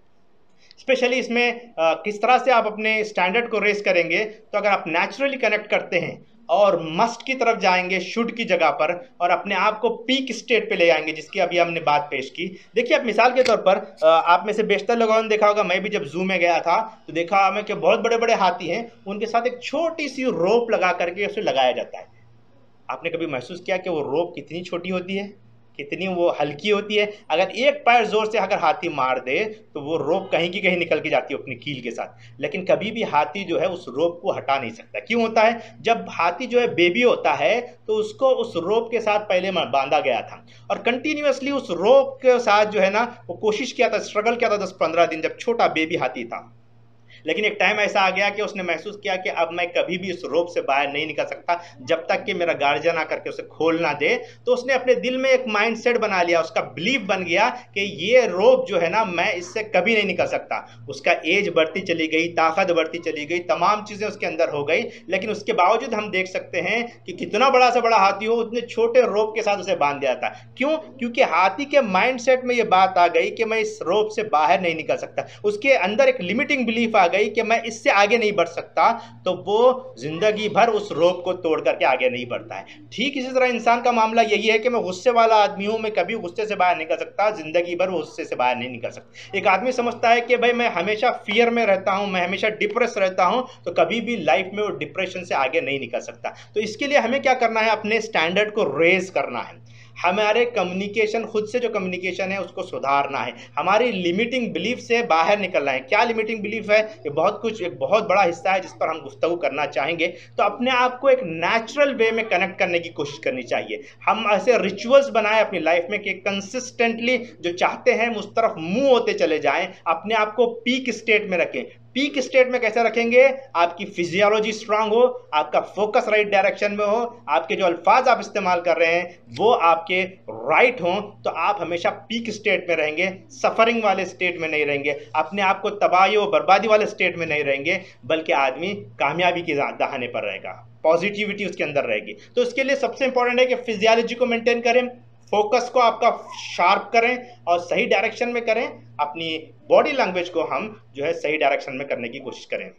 स्पेशली इसमें किस तरह से आप अपने स्टैंडर्ड को रेस करेंगे, तो अगर आप नेचुरली कनेक्ट करते हैं और मस्ट की तरफ जाएंगे शुड की जगह पर, और अपने आप को पीक स्टेट पे ले आएंगे, जिसकी अभी हमने बात पेश की। देखिए अब मिसाल के तौर पर आप में से बेशतर लोगों ने देखा होगा, मैं भी जब जू में गया था तो देखा हमें कि बहुत बड़े बड़े हाथी हैं, उनके साथ एक छोटी सी रोप लगा करके उसे लगाया जाता है। आपने कभी महसूस किया कि वो रोप कितनी छोटी होती है, कितनी वो हल्की होती है? अगर एक पैर जोर से अगर हाथी मार दे तो वो रोप कहीं की कहीं निकल के जाती है अपनी कील के साथ, लेकिन कभी भी हाथी जो है उस रोप को हटा नहीं सकता। क्यों होता है? जब हाथी जो है बेबी होता है तो उसको उस रोप के साथ पहले बांधा गया था, और कंटिन्यूअसली उस रोप के साथ जो है ना वो कोशिश किया था, स्ट्रगल किया था 10-15 दिन, जब छोटा बेबी हाथी था। लेकिन एक टाइम ऐसा आ गया कि उसने महसूस किया कि अब मैं कभी भी उस रोप से बाहर नहीं निकल सकता जब तक कि मेरा गार्जियन आकर के उसे खोल ना दे। तो उसने अपने दिल में एक माइंडसेट बना लिया, उसका बिलीफ बन गया कि ये रोप जो है ना मैं इससे कभी नहीं निकल सकता। उसका एज बढ़ती चली गई, ताकत बढ़ती चली गई, तमाम चीज़ें उसके अंदर हो गई, लेकिन उसके बावजूद हम देख सकते हैं कि कितना बड़ा से बड़ा हाथी हो उतने छोटे रोप के साथ उसे बांध दिया था। क्यों? क्योंकि हाथी के माइंडसेट में ये बात आ गई कि मैं इस रोप से बाहर नहीं निकल सकता। उसके अंदर एक लिमिटिंग बिलीफ आ गई कि मैं इससे आगे नहीं बढ़ सकता, तो वो जिंदगी भर उस रोप को तोड़ करके आगे नहीं बढ़ता है। ठीक इसी तरह इंसान का मामला यही है कि मैं गुस्से वाला आदमी हूं, मैं कभी गुस्से से बाहर निकल सकता, जिंदगी भर गुस्से से बाहर नहीं निकल सकता। एक आदमी समझता है कि भाई मैं हमेशा फियर में रहता हूं, मैं हमेशा डिप्रेस रहता हूं, तो कभी भी लाइफ में वो डिप्रेशन से आगे नहीं निकल सकता। तो इसके लिए हमें क्या करना है? अपने स्टैंडर्ड को रेज करना है, हमारे कम्युनिकेशन, खुद से जो कम्युनिकेशन है उसको सुधारना है, हमारी लिमिटिंग बिलीफ से बाहर निकलना है। क्या लिमिटिंग बिलीफ है? ये बहुत कुछ, एक बहुत बड़ा हिस्सा है जिस पर हम गुफ्तगू करना चाहेंगे। तो अपने आप को एक नेचुरल वे में कनेक्ट करने की कोशिश करनी चाहिए। हम ऐसे रिचुअल्स बनाएं अपनी लाइफ में कि कंसिस्टेंटली जो चाहते हैं हम उस तरफ मूव होते चले जाएं, अपने आप को पीक स्टेट में रखें। पीक स्टेट में कैसे रखेंगे? आपकी फिजियोलॉजी स्ट्रांग हो, आपका फोकस राइट डायरेक्शन में हो, आपके जो अल्फाज आप इस्तेमाल कर रहे हैं वो आपके राइट हों, तो आप हमेशा पीक स्टेट में रहेंगे, सफरिंग वाले स्टेट में नहीं रहेंगे, अपने आप को तबाही और बर्बादी वाले स्टेट में नहीं रहेंगे, बल्कि आदमी कामयाबी के दहाने पर रहेगा, पॉजिटिविटी उसके अंदर रहेगी। तो इसके लिए सबसे इंपॉर्टेंट है कि फिजियोलॉजी को मेंटेन करें, फोकस को आपका शार्प करें और सही डायरेक्शन में करें, अपनी बॉडी लैंग्वेज को हम जो है सही डायरेक्शन में करने की कोशिश करें।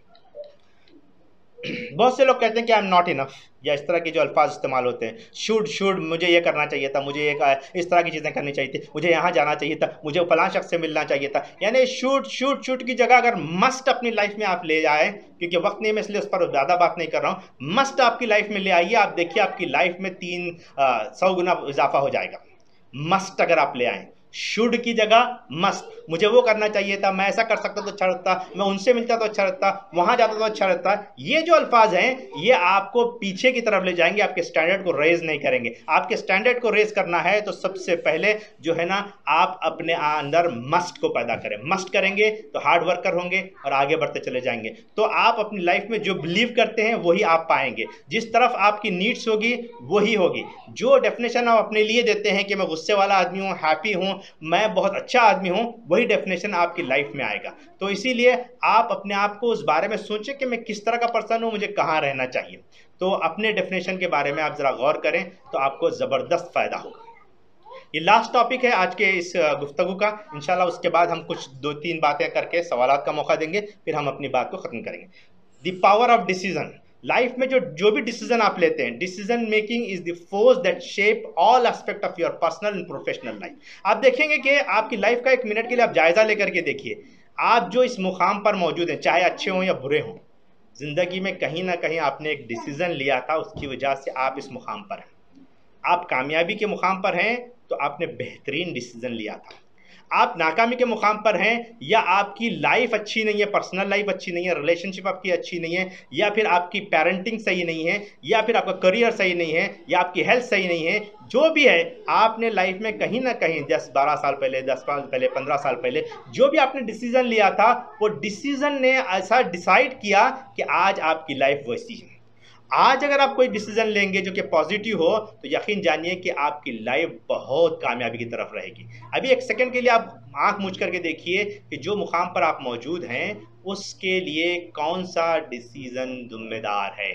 बहुत से लोग कहते हैं कि आई एम नॉट इनफ, या इस तरह के जो अल्फाज इस्तेमाल होते हैं, शुड, मुझे ये करना चाहिए था, मुझे इस तरह की चीज़ें करनी चाहिए थी, मुझे यहाँ जाना चाहिए था, मुझे फलां शख्स से मिलना चाहिए था। यानी शुड की जगह अगर मस्ट अपनी लाइफ में आप ले जाए, क्योंकि वक्त नहीं है इसलिए उस पर ज़्यादा बात नहीं कर रहा हूँ, मस्ट आपकी लाइफ में ले आइए, आप देखिए आपकी लाइफ में 300 गुना इजाफा हो जाएगा। मस्ट अगर आप ले आए, शुड की जगह मस्ट, मुझे वो करना चाहिए था, मैं ऐसा कर सकता तो अच्छा लगता, मैं उनसे मिलता तो अच्छा लगता, वहां जाता तो अच्छा लगता, ये जो अल्फाज हैं ये आपको पीछे की तरफ ले जाएंगे, आपके स्टैंडर्ड को रेज नहीं करेंगे। आपके स्टैंडर्ड को रेज करना है तो सबसे पहले जो है ना आप अपने अंदर मस्ट को पैदा करें। मस्ट करेंगे तो हार्ड वर्कर होंगे और आगे बढ़ते चले जाएंगे। तो आप अपनी लाइफ में जो बिलीव करते हैं वही आप पाएंगे, जिस तरफ आपकी नीड्स होगी वही होगी। जो डेफिनेशन आप अपने लिए देते हैं कि मैं गुस्से वाला आदमी हूँ, हैप्पी हूँ, मैं बहुत अच्छा आदमी हूँ, वही डेफिनेशन आपकी लाइफ में आएगा। तो इसीलिए आप अपने आप को उस बारे में सोचें कि मैं किस तरह का पर्सन हूँ, मुझे कहाँ रहना चाहिए। तो अपने डेफिनेशन के बारे में आप जरा गौर करें तो आपको ज़बरदस्त फायदा होगा। ये लास्ट टॉपिक है आज के इस गुफ्तगू का। इंशाल्लाह उसके बाद हम कुछ 2-3 बातें करके सवालात का मौका देंगे, फिर हम अपनी बात को ख़त्म करेंगे। The power of decision. Life में जो भी डिसीजन आप लेते हैं, decision making is the force that shape all aspect of your personal and professional life. आप देखेंगे कि आपकी लाइफ का 1 मिनट के लिए आप जायजा लेकर के देखिए, आप जो इस मुकाम पर मौजूद हैं, चाहे अच्छे हों या बुरे हों, जिंदगी में कहीं ना कहीं आपने एक डिसीजन लिया था, उसकी वजह से आप इस मुकाम पर हैं। आप कामयाबी के मुकाम पर हैं तो आपने बेहतरीन डिसीजन लिया था। आप नाकामी के मुकाम पर हैं, या आपकी लाइफ अच्छी नहीं है, पर्सनल लाइफ अच्छी नहीं है, रिलेशनशिप आपकी अच्छी नहीं है, या फिर आपकी पेरेंटिंग सही नहीं है, या फिर आपका करियर सही नहीं है, या आपकी हेल्थ सही नहीं है, जो भी है, आपने लाइफ में कहीं ना कहीं 10-12 साल पहले, 10 साल पहले, 15 साल पहले जो भी आपने डिसीजन लिया था, वो डिसीजन ने ऐसा डिसाइड किया कि आज आपकी लाइफ वैसी है। आज अगर आप कोई डिसीजन लेंगे जो कि पॉजिटिव हो, तो यकीन जानिए कि आपकी लाइफ बहुत कामयाबी की तरफ रहेगी। अभी एक सेकंड के लिए आप आंख मूंझ करके देखिए कि जो मुकाम पर आप मौजूद हैं, उसके लिए कौन सा डिसीजन जिम्मेदार है,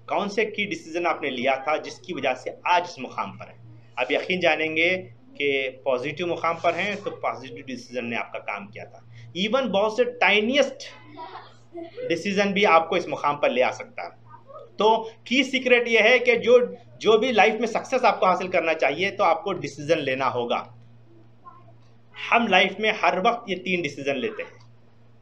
कौन से की डिसीजन आपने लिया था जिसकी वजह से आज इस मुकाम पर है। आप यकीन जानेंगे कि पॉजिटिव मुकाम पर हैं तो पॉजिटिव डिसीजन ने आपका काम किया था। इवन बहुत से टाइनिएस्ट डिसीजन भी आपको इस मुकाम पर ले आ सकता है। तो की सीक्रेट ये है कि जो भी लाइफ में सक्सेस आपको हासिल करना चाहिए, तो आपको डिसीजन लेना होगा। हम लाइफ में हर वक्त ये 3 डिसीजन लेते हैं।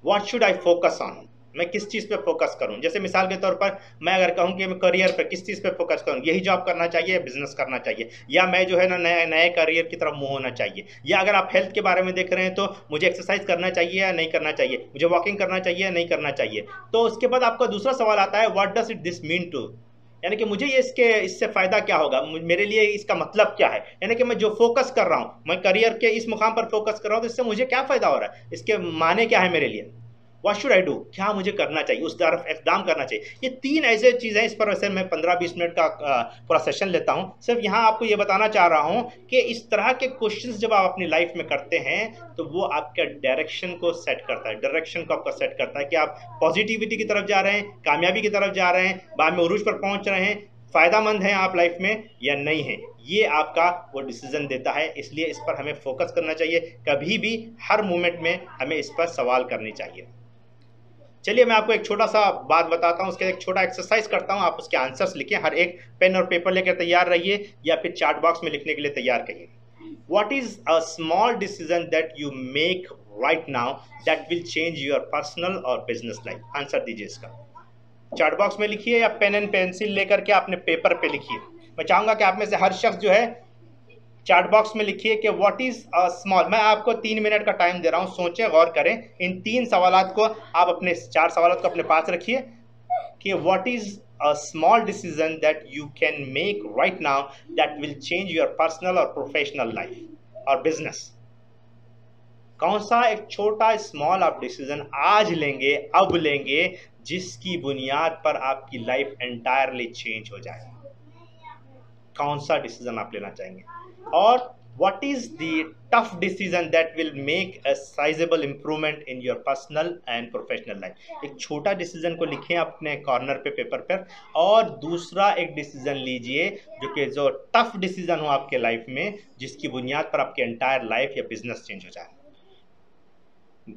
What should I focus on, मैं किस चीज़ पे फोकस करूं। जैसे मिसाल के तौर पर मैं अगर कहूं कि मैं करियर पे किस चीज़ पे फोकस करूं, यही जॉब करना चाहिए, बिजनेस करना चाहिए, या मैं जो है ना नए नए करियर की तरफ मूव होना चाहिए। या अगर आप हेल्थ के बारे में देख रहे हैं तो मुझे एक्सरसाइज करना चाहिए या नहीं करना चाहिए, मुझे वॉकिंग करना चाहिए या नहीं करना चाहिए। तो उसके बाद आपका दूसरा सवाल आता है, what does it this mean to, यानी कि मुझे ये इससे फ़ायदा क्या होगा, मेरे लिए इसका मतलब क्या है। यानी कि मैं जो फोकस कर रहा हूँ, मैं करियर के इस मुकाम पर फोकस कर रहा हूँ, तो इससे मुझे क्या फ़ायदा हो रहा है, इसके माने क्या है मेरे लिए। व्हाट शुड आई डू, क्या मुझे करना चाहिए, उस तरफ इकदाम करना चाहिए। ये 3 ऐसे चीज़ें, इस पर वैसे मैं 15-20 मिनट का पूरा सेशन लेता हूँ। सिर्फ यहाँ आपको ये बताना चाह रहा हूँ कि इस तरह के क्वेश्चंस जब आप अपनी लाइफ में करते हैं, तो वो आपके डायरेक्शन को सेट करता है, डायरेक्शन को आपका सेट करता है कि आप पॉजिटिविटी की तरफ जा रहे हैं, कामयाबी की तरफ जा रहे हैं, बाद में उरूज पर पहुँच रहे हैं, फ़ायदामंद हैं आप लाइफ में या नहीं है। ये आपका वो डिसीजन देता है। इसलिए इस पर हमें फोकस करना चाहिए, कभी भी हर मोमेंट में हमें इस पर सवाल करनी चाहिए। चलिए मैं आपको एक छोटा सा बात बताता हूँ, उसके एक छोटा एक्सरसाइज करता हूँ, आप उसके आंसर्स लिखिए। हर एक पेन और पेपर लेकर तैयार रहिए, या फिर चार्ट बॉक्स में लिखने के लिए तैयार करिए। What is a small decision that you make right now that will change your personal और बिजनेस लाइफ। आंसर दीजिए इसका, चार्ट बॉक्स में लिखिए या पेन एंड पेंसिल लेकर के अपने पेपर पे लिखिए। मैं चाहूंगा कि आप में से हर शख्स जो है चार्ट बॉक्स में लिखिए कि व्हाट इज अ स्मॉल। मैं आपको 3 मिनट का टाइम दे रहा हूं, सोचें, गौर करें। इन 3 सवालात को आप अपने 4 सवालात को अपने पास रखिए कि what is a small decision that you can make right now that will change your personal और प्रोफेशनल लाइफ और बिजनेस। कौन सा एक छोटा स्मॉल आप डिसीजन आज लेंगे, अब लेंगे, जिसकी बुनियाद पर आपकी लाइफ एंटायरली चेंज हो जाए। कौन सा डिसीजन आप लेना चाहेंगे, और what is the tough decision that will make a sizeable improvement in your personal and professional life. एक छोटा डिसीजन को लिखें अपने कॉर्नर पे पेपर पर, और दूसरा एक डिसीजन लीजिए जो टफ डिसीजन हो आपके लाइफ में, जिसकी बुनियाद पर आपकी एंटायर लाइफ या बिजनेस चेंज हो जाए।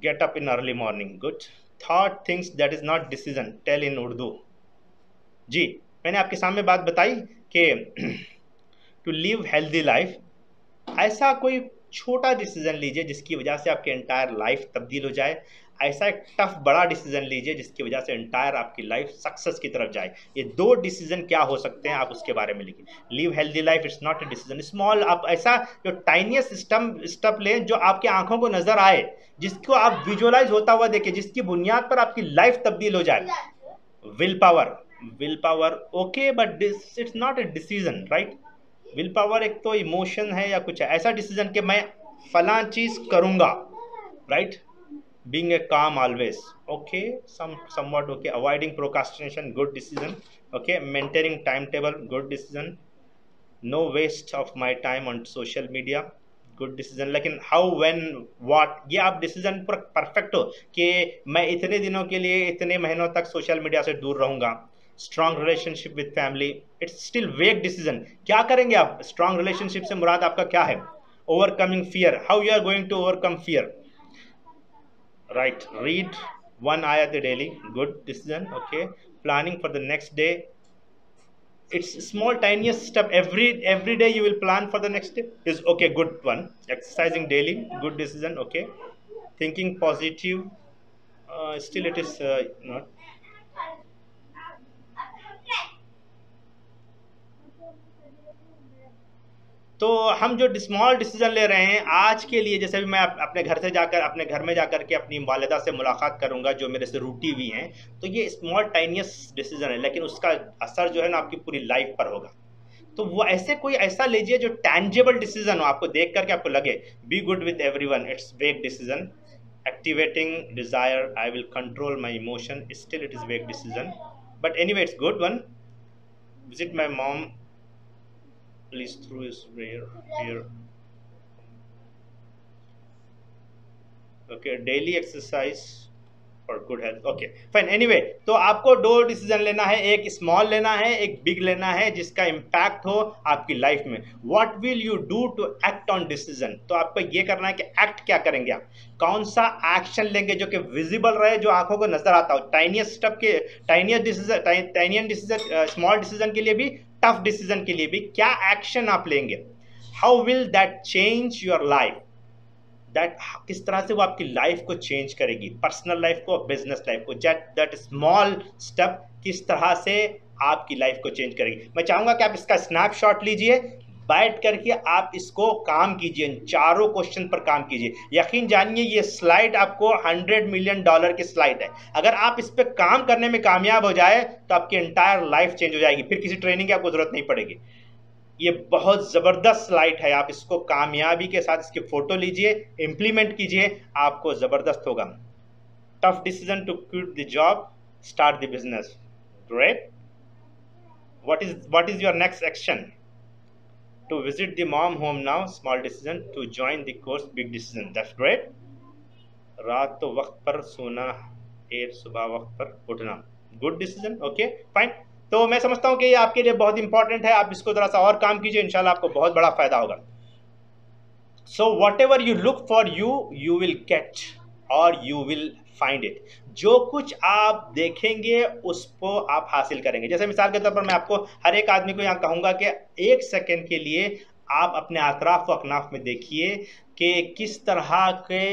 Get up in early morning, good thought things that is not decision tell in Urdu. जी, मैंने आपके सामने बात बताई कि टू लिव हेल्दी लाइफ, ऐसा कोई छोटा डिसीजन लीजिए जिसकी वजह से आपकी एंटायर लाइफ तब्दील हो जाए। ऐसा एक टफ बड़ा डिसीजन लीजिए जिसकी वजह से एंटायर आपकी लाइफ सक्सेस की तरफ जाए। ये 2 डिसीजन क्या हो सकते हैं, आप उसके बारे में लिखिए। Live healthy life, it's not a decision small. आप ऐसा जो टाइनियस्ट स्टेप लें जो आपकी आंखों को नजर आए, जिसको आप विजुअलाइज होता हुआ देखें, जिसकी बुनियाद पर आपकी लाइफ तब्दील हो जाए। Will power, will power okay, but this it's not a decision, right. Will power एक तो इमोशन है या कुछ है, ऐसा डिसीजन कि मैं फलां चीज करूंगा, right. Being a calm always, okay, somewhat okay. Avoiding procrastination, good decision, okay. Maintaining time table, good decision. No waste of my time on social media, good decision. लेकिन हाउ, व्हेन, व्हाट, ये आप डिसीजन पर परफेक्ट हो कि मैं इतने दिनों के लिए, इतने महीनों तक सोशल मीडिया से दूर रहूंगा। Strong relationship with family, it's still वेग डिसीजन। क्या करेंगे आप, स्ट्रॉन्ग रिलेशनशिप से मुराद आपका क्या है। Overcoming fear, how you are going to overcome fear, right. Read 1 ayat daily, good decision, okay। Planning for the next day, it's small tiniest step. Every day you will plan for the next day is okay, good one. Exercising daily, good decision, okay। Thinking positive, still it is not। तो हम जो स्मॉल डिसीजन ले रहे हैं आज के लिए, जैसे भी मैं अपने घर से जाकर, अपने घर में जाकर के अपनी वालिदा से मुलाकात करूंगा जो मेरे से रूठी हुई हैं, तो ये स्मॉल टाइनियस डिसीजन है, लेकिन उसका असर जो है ना आपकी पूरी लाइफ पर होगा। तो वो ऐसे कोई ऐसा लीजिए जो टैंजिबल डिसीजन हो, आपको देख करके आपको लगे be good with everyone, it's vague decision, activating desire, I will control my emotion, still it is vague decision, but anyway it's good one. Visit my mom please through is here. Okay, daily exercise for good health. Okay, fine. Anyway, तो आपको दो डिसीजन लेना है, एक स्मॉल लेना है, एक बिग लेना है, जिसका इम्पैक्ट हो आपकी लाइफ में। What will you do to act on decision? तो आपको ये करना है कि एक्ट क्या करेंगे आप, कौन सा एक्शन लेंगे जो कि विजिबल रहे, जो आंखों को नजर आता हो। टाइनियस स्टेप के, टाइनियस डिसीजन, स्मॉल डिसीजन के लिए भी, टफ डिसीजन के लिए भी, क्या एक्शन आप लेंगे? How will that change your life? That किस तरह से वो आपकी लाइफ को चेंज करेगी, पर्सनल लाइफ को, बिजनेस लाइफ को। दैट स्मॉल स्टेप किस तरह से आपकी लाइफ को चेंज करेगी। मैं चाहूंगा कि आप इसका स्नैपशॉट लीजिए, बैठ करके आप इसको काम कीजिए, इन चारों क्वेश्चन पर काम कीजिए। यकीन जानिए ये स्लाइड आपको $100 मिलियन की स्लाइड है। अगर आप इस पर काम करने में कामयाब हो जाए तो आपकी एंटायर लाइफ चेंज हो जाएगी, फिर किसी ट्रेनिंग की आपको जरूरत नहीं पड़ेगी। ये बहुत ज़बरदस्त स्लाइड है, आप इसको कामयाबी के साथ इसकी फोटो लीजिए, इम्प्लीमेंट कीजिए, आपको ज़बरदस्त होगा। Tough decision to quit the job, start the business, great. What is your next action? To visit the mom home now, small decision. To join the course, big decision, that's great. रात तो वक्त पर सोना, सुबह वक्त पर उठना, गुड डिसीजन। Okay fine. तो मैं समझता हूं कि ये आपके लिए बहुत इंपॉर्टेंट है, आप इसको जरा सा और काम कीजिए, इंशाल्लाह आपको बहुत बड़ा फायदा होगा। So what ever you look for you will get और यू विल फाइंड इट। जो कुछ आप देखेंगे उसको आप हासिल करेंगे। जैसे मिसाल के तौर पर मैं आपको हर एक आदमी को यहाँ कहूंगा कि 1 सेकेंड के लिए आप अपने अतराफ व अकनाफ में देखिए कि किस तरह के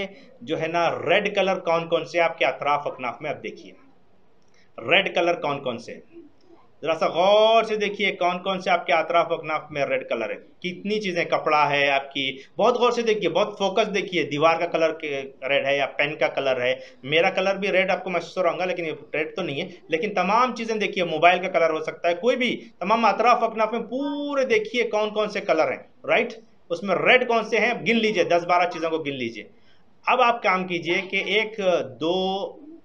जो है ना रेड कलर कौन कौन से आपके अतराफ अकनाफ में, आप देखिए रेड कलर कौन कौन से, जरा सा गौर से देखिए कौन कौन से आपके अतराफ अकनाफ में रेड कलर है। कितनी चीज़ें, कपड़ा है आपकी, बहुत गौर से देखिए, बहुत फोकस देखिए। दीवार का कलर रेड है या पेन का कलर है, मेरा कलर भी रेड आपको महसूस हो रहा होगा, लेकिन रेड तो नहीं है, लेकिन तमाम चीज़ें देखिए। मोबाइल का कलर हो सकता है, कोई भी, तमाम अतराफ अकनाफ में पूरे देखिए कौन कौन से कलर हैं, राइट। उसमें रेड कौन से हैं, गिन लीजिए, 10-12 चीज़ों को गिन लीजिए। अब आप काम कीजिए कि 1-2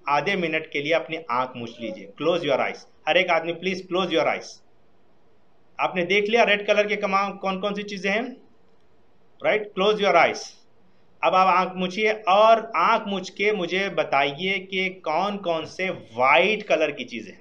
आधे मिनट के लिए अपनी आंख मूछ लीजिए, क्लोज योर आइज। हर एक आदमी प्लीज क्लोज योर आइज। आपने देख लिया रेड कलर के कौन कौन सी चीजें हैं, राइट, क्लोज योर आइज। अब आप आंख मूछिए और आंख मूछ के मुझे बताइए कि कौन कौन से वाइट कलर की चीजें,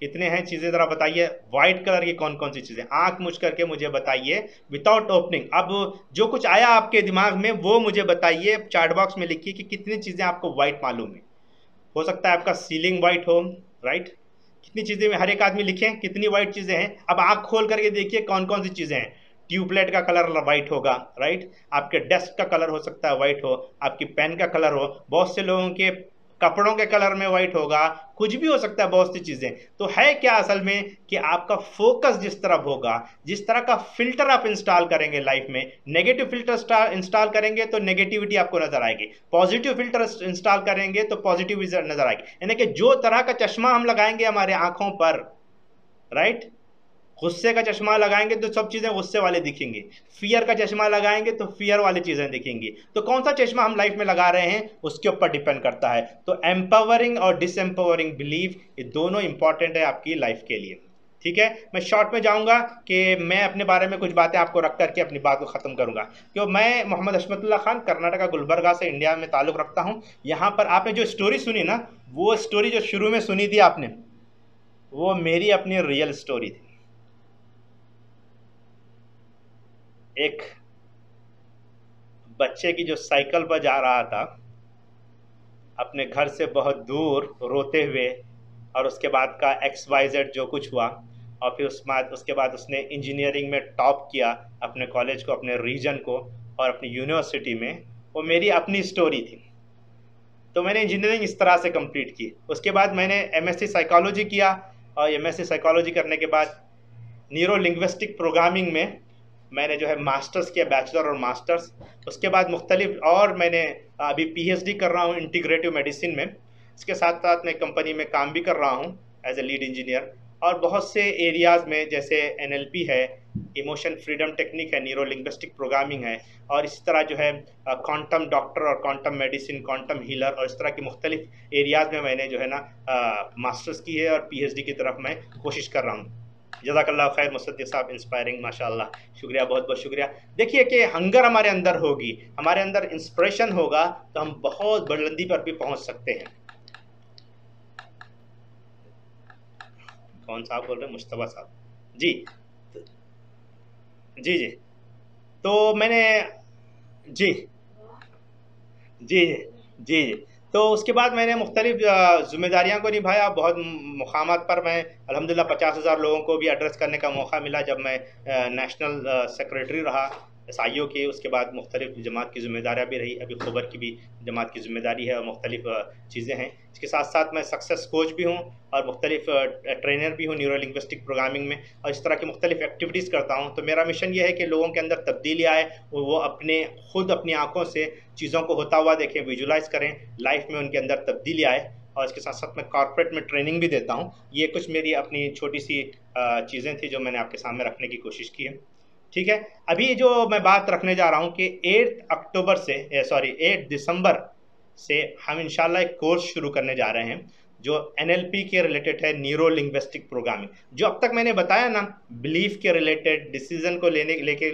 कितने हैं चीजें, जरा बताइए व्हाइट कलर की कौन कौन सी चीजें। आंख मूछ करके मुझे बताइए विदाउट ओपनिंग। अब जो कुछ आया आपके दिमाग में वो मुझे बताइए, चैट बॉक्स में लिखिए कि कितनी चीजें आपको व्हाइट मालूम है। हो सकता है आपका सीलिंग व्हाइट हो, राइट। कितनी चीजें में हर एक आदमी लिखें कितनी व्हाइट चीजें हैं। अब आंख खोल करके देखिए कौन कौन सी चीजें हैं। ट्यूबलाइट का कलर व्हाइट होगा, राइट। आपके डेस्क का कलर हो सकता है व्हाइट हो, आपकी पेन का कलर हो, बहुत से लोगों के कपड़ों के कलर में व्हाइट होगा, कुछ भी हो सकता है, बहुत सी चीजें। तो है क्या असल में कि आपका फोकस जिस तरफ होगा, जिस तरह का फिल्टर आप इंस्टॉल करेंगे लाइफ में, नेगेटिव फिल्टर इंस्टॉल करेंगे तो नेगेटिविटी आपको नजर आएगी, पॉजिटिव फिल्टर इंस्टॉल करेंगे तो पॉजिटिविटी नजर आएगी। यानी कि जो तरह का चश्मा हम लगाएंगे हमारे आंखों पर, राइट, गुस्से का चश्मा लगाएंगे तो सब चीज़ें गुस्से वाले दिखेंगे, फियर का चश्मा लगाएंगे तो फियर वाली चीज़ें दिखेंगी। तो कौन सा चश्मा हम लाइफ में लगा रहे हैं उसके ऊपर डिपेंड करता है। तो एम्पावरिंग और डिसएम्पावरिंग बिलीफ, ये दोनों इंपॉर्टेंट है आपकी लाइफ के लिए। ठीक है, मैं शॉर्ट में जाऊंगा कि मैं अपने बारे में कुछ बातें आपको रख करके अपनी बात को ख़त्म करूंगा। क्यों, मैं मोहम्मद हशमतुल्लाह खान, कर्नाटका गुलबर्गा से इंडिया में ताल्लुक़ रखता हूँ। यहाँ पर आपने जो स्टोरी सुनी ना, वो स्टोरी जो शुरू में सुनी थी आपने, वो मेरी अपनी रियल स्टोरी थी। एक बच्चे की जो साइकिल पर जा रहा था अपने घर से बहुत दूर रोते हुए, और उसके बाद का XYZ जो कुछ हुआ, और फिर उसके बाद उसने इंजीनियरिंग में टॉप किया अपने कॉलेज को, अपने रीजन को और अपनी यूनिवर्सिटी में। वो मेरी अपनी स्टोरी थी। तो मैंने इंजीनियरिंग इस तरह से कंप्लीट की। उसके बाद मैंने MSc साइकोलॉजी किया, और MSc साइकोलॉजी करने के बाद न्यूरो लिंग्विस्टिक प्रोग्रामिंग में मैंने जो है मास्टर्स किया, बैचलर और मास्टर्स। उसके बाद मुख्तलिफ और मैंने अभी पीएचडी कर रहा हूँ इंटीग्रेटिव मेडिसिन में। इसके साथ साथ मैं कंपनी में काम भी कर रहा हूँ एज ए लीड इंजीनियर, और बहुत से एरियाज़ में जैसे एनएलपी है, इमोशन फ्रीडम टेक्निक है, न्यूरो लिंग्विस्टिक प्रोग्रामिंग है, और इसी तरह जो है क्वांटम डॉक्टर और क्वांटम मेडिसिन, क्वांटम हीलर और इस तरह की मुख्तलिफ एरियाज़ में मैंने जो है ना मास्टर्स की है और पीएचडी की तरफ मैं कोशिश कर रहा हूँ। जज़ाकल्लाह खैर मुसद्दिक़ साहब, इंस्पायरिंग, माशाअल्लाह, शुक्रिया, बहुत बहुत शुक्रिया। देखिए कि हंगर हमारे अंदर होगी, हमारे अंदर इंस्पिरेशन होगा तो हम बहुत बुलंदी पर भी पहुंच सकते हैं। कौन साहब बोल रहे हैं? मुश्तबा साहब जी। जी जी। तो मैंने जी जी जी जी जी। तो उसके बाद मैंने मुख्तलिफ ज़िम्मेदारियों को निभाया। बहुत मुकामात पर मैं अल्हम्दुलिल्लाह 50,000 लोगों को भी एड्रेस करने का मौका मिला जब मैं नेशनल सेक्रेटरी रहा SIO के। उसके बाद मुख्तलिफ जमात की ज़िम्मेदारियाँ भी रही, अभी खबर की भी जमात की ज़िम्मेदारी है और मुख्तलिफ चीज़ें हैं। इसके साथ साथ मैं सक्सेस कोच भी हूँ और मुख्तलिफ ट्रेनर भी हूँ न्यूरो लिंग्विस्टिक प्रोग्रामिंग में, और इस तरह की मुख्तलिफ एक्टिविटीज़ करता हूँ। तो मेरा मिशन ये है कि लोगों के अंदर तब्दीली आए, वो अपने खुद अपनी आँखों से चीज़ों को होता हुआ देखें, विजुलाइज़ करें, लाइफ में उनके अंदर तब्दीली आए। और इसके साथ साथ मैं कॉर्पोरेट में ट्रेनिंग भी देता हूँ। ये कुछ मेरी अपनी छोटी सी चीज़ें थी जो मैंने आपके सामने रखने की कोशिश की है। ठीक है, अभी जो मैं बात रखने जा रहा हूँ कि 8 दिसंबर से हम इंशाल्लाह एक कोर्स शुरू करने जा रहे हैं जो NLP के रिलेटेड है, न्यूरो लिंग्विस्टिक प्रोग्रामिंग। जो अब तक मैंने बताया ना, बिलीफ के रिलेटेड, डिसीजन को लेने के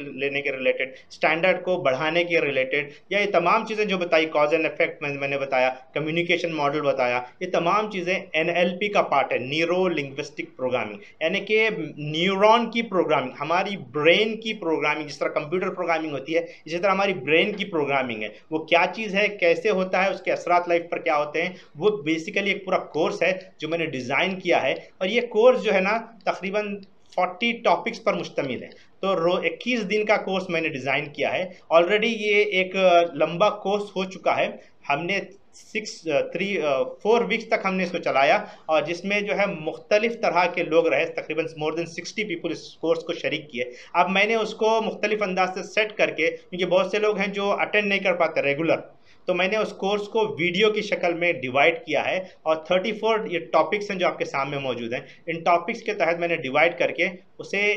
रिलेटेड, स्टैंडर्ड को बढ़ाने के रिलेटेड, या ये तमाम चीज़ें जो बताई, कॉज एंड इफेक्ट मैंने बताया, कम्युनिकेशन मॉडल बताया, ये तमाम चीज़ें NLP का पार्ट है, न्यूरो लिंग्विस्टिक प्रोग्रामिंग। यानी कि न्यूरॉन की प्रोग्रामिंग, हमारी ब्रेन की प्रोग्रामिंग। जिस तरह कंप्यूटर प्रोग्रामिंग होती है, इसी तरह हमारी ब्रेन की प्रोग्रामिंग है। वो क्या चीज़ है, कैसे होता है, उसके असरात लाइफ पर क्या होते हैं, वो बेसिकली एक पूरा कोर्स है जो मैंने डिज़ाइन किया है। और ये कोर्स जो है ना तकरीबन 40 टॉपिक्स पर मुश्तमिल है। तो 21 दिन का कोर्स मैंने डिज़ाइन किया है। ऑलरेडी ये एक लंबा कोर्स हो चुका है। हमने 4 वीक्स तक हमने इसको चलाया, और जिसमें जो है मुख्तलिफ तरह के लोग रहे, तकरीबन मोर देन 60 पीपल इस कोर्स को शरीक किए। अब मैंने उसको मुख्तलिफ अंदाज से सेट करके, क्योंकि बहुत से लोग हैं जो अटेंड नहीं कर पाते रेगुलर, तो मैंने उस कोर्स को वीडियो की शक्ल में डिवाइड किया है। और 34 ये टॉपिक्स हैं जो आपके सामने मौजूद हैं। इन टॉपिक्स के तहत मैंने डिवाइड करके उसे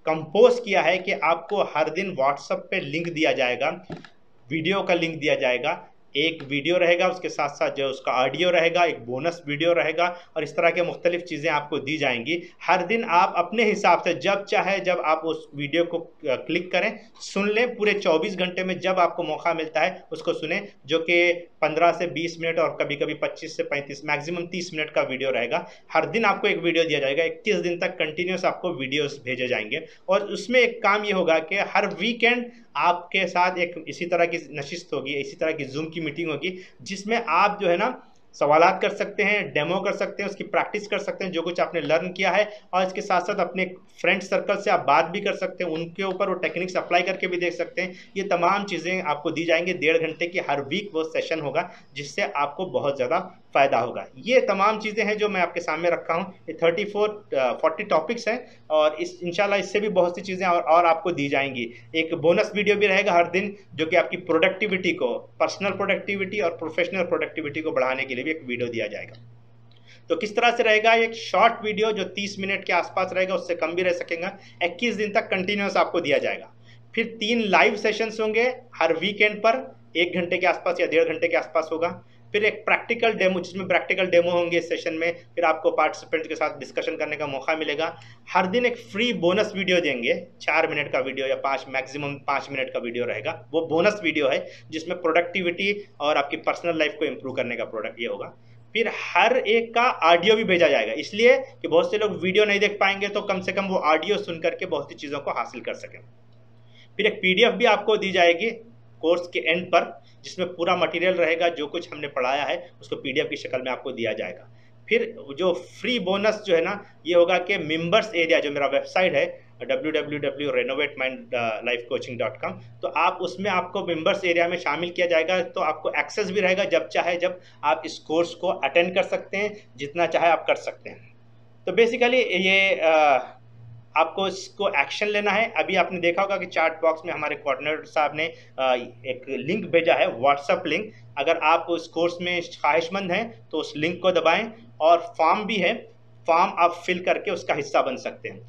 कंपोज किया है कि आपको हर दिन व्हाट्सएप पे लिंक दिया जाएगा, वीडियो का लिंक दिया जाएगा, एक वीडियो रहेगा, उसके साथ साथ जो उसका ऑडियो रहेगा, एक बोनस वीडियो रहेगा, और इस तरह के मुख्तलिफ चीज़ें आपको दी जाएंगी। हर दिन आप अपने हिसाब से जब चाहे जब आप उस वीडियो को क्लिक करें, सुन लें। पूरे 24 घंटे में जब आपको मौका मिलता है उसको सुने, जो कि 15 से 20 मिनट और कभी कभी 25 से 35, मैक्सिमम 30 मिनट का वीडियो रहेगा। हर दिन आपको एक वीडियो दिया जाएगा, 21 दिन तक कंटिन्यूस आपको वीडियोस भेजे जाएंगे। और उसमें एक काम ये होगा कि हर वीकेंड आपके साथ एक इसी तरह की नशिस्त होगी, इसी तरह की जूम की मीटिंग होगी, जिसमें आप जो है ना सवालात कर सकते हैं, डेमो कर सकते हैं, उसकी प्रैक्टिस कर सकते हैं जो कुछ आपने लर्न किया है, और इसके साथ साथ अपने फ्रेंड सर्कल से आप बात भी कर सकते हैं, उनके ऊपर वो टेक्निक्स अप्लाई करके भी देख सकते हैं। ये तमाम चीज़ें आपको दी जाएंगी। 1.5 घंटे की हर वीक वो सेशन होगा, जिससे आपको बहुत ज़्यादा फ़ायदा होगा। ये तमाम चीज़ें हैं जो मैं आपके सामने रखा हूँ। ये 40 टॉपिक्स हैं, और इंशाल्लाह इससे भी बहुत सी चीज़ें और आपको दी जाएंगी। एक बोनस वीडियो भी रहेगा हर दिन, जो कि आपकी प्रोडक्टिविटी को, पर्सनल प्रोडक्टिविटी और प्रोफेशनल प्रोडक्टिविटी को बढ़ाने के लिए भी एक वीडियो दिया जाएगा। तो किस तरह से रहेगा? एक शॉर्ट वीडियो जो 30 मिनट के आसपास रहेगा, उससे कम भी रह सकेगा। 21 दिन तक कंटिन्यूस आपको दिया जाएगा। फिर 3 लाइव सेशंस होंगे हर वीकेंड पर, 1 घंटे के आसपास या 1.5 घंटे के आसपास होगा। फिर एक प्रैक्टिकल डेमो, जिसमें प्रैक्टिकल डेमो होंगे इस सेशन में। फिर आपको पार्टिसिपेंट के साथ डिस्कशन करने का मौका मिलेगा। हर दिन एक फ्री बोनस वीडियो देंगे, 4 मिनट का वीडियो या 5, मैक्सिमम 5 मिनट का वीडियो रहेगा। वो बोनस वीडियो है जिसमें प्रोडक्टिविटी और आपकी पर्सनल लाइफ को इम्प्रूव करने का प्रोडक्ट ये होगा। फिर हर एक का ऑडियो भी भेजा जाएगा, इसलिए कि बहुत से लोग वीडियो नहीं देख पाएंगे, तो कम से कम वो ऑडियो सुन करके बहुत सी चीज़ों को हासिल कर सकें। फिर एक PDF भी आपको दी जाएगी कोर्स के एंड पर, जिसमें पूरा मटेरियल रहेगा, जो कुछ हमने पढ़ाया है उसको PDF की शक्ल में आपको दिया जाएगा। फिर जो फ्री बोनस जो है ना, ये होगा कि मेंबर्स एरिया, जो मेरा वेबसाइट है www.renovatemylifecoaching.com, तो आप उसमें आपको मेंबर्स एरिया में शामिल किया जाएगा। तो आपको एक्सेस भी रहेगा, जब चाहे जब आप इस कोर्स को अटेंड कर सकते हैं, जितना चाहे आप कर सकते हैं। तो बेसिकली ये आपको इसको एक्शन लेना है। अभी आपने देखा होगा कि चैट बॉक्स में हमारे कोऑर्डिनेटर साहब ने एक लिंक भेजा है, व्हाट्सएप लिंक। अगर आप उस कोर्स में ख्वाहिशमंद हैं तो उस लिंक को दबाएं, और फॉर्म भी है, फॉर्म आप फिल करके उसका हिस्सा बन सकते हैं।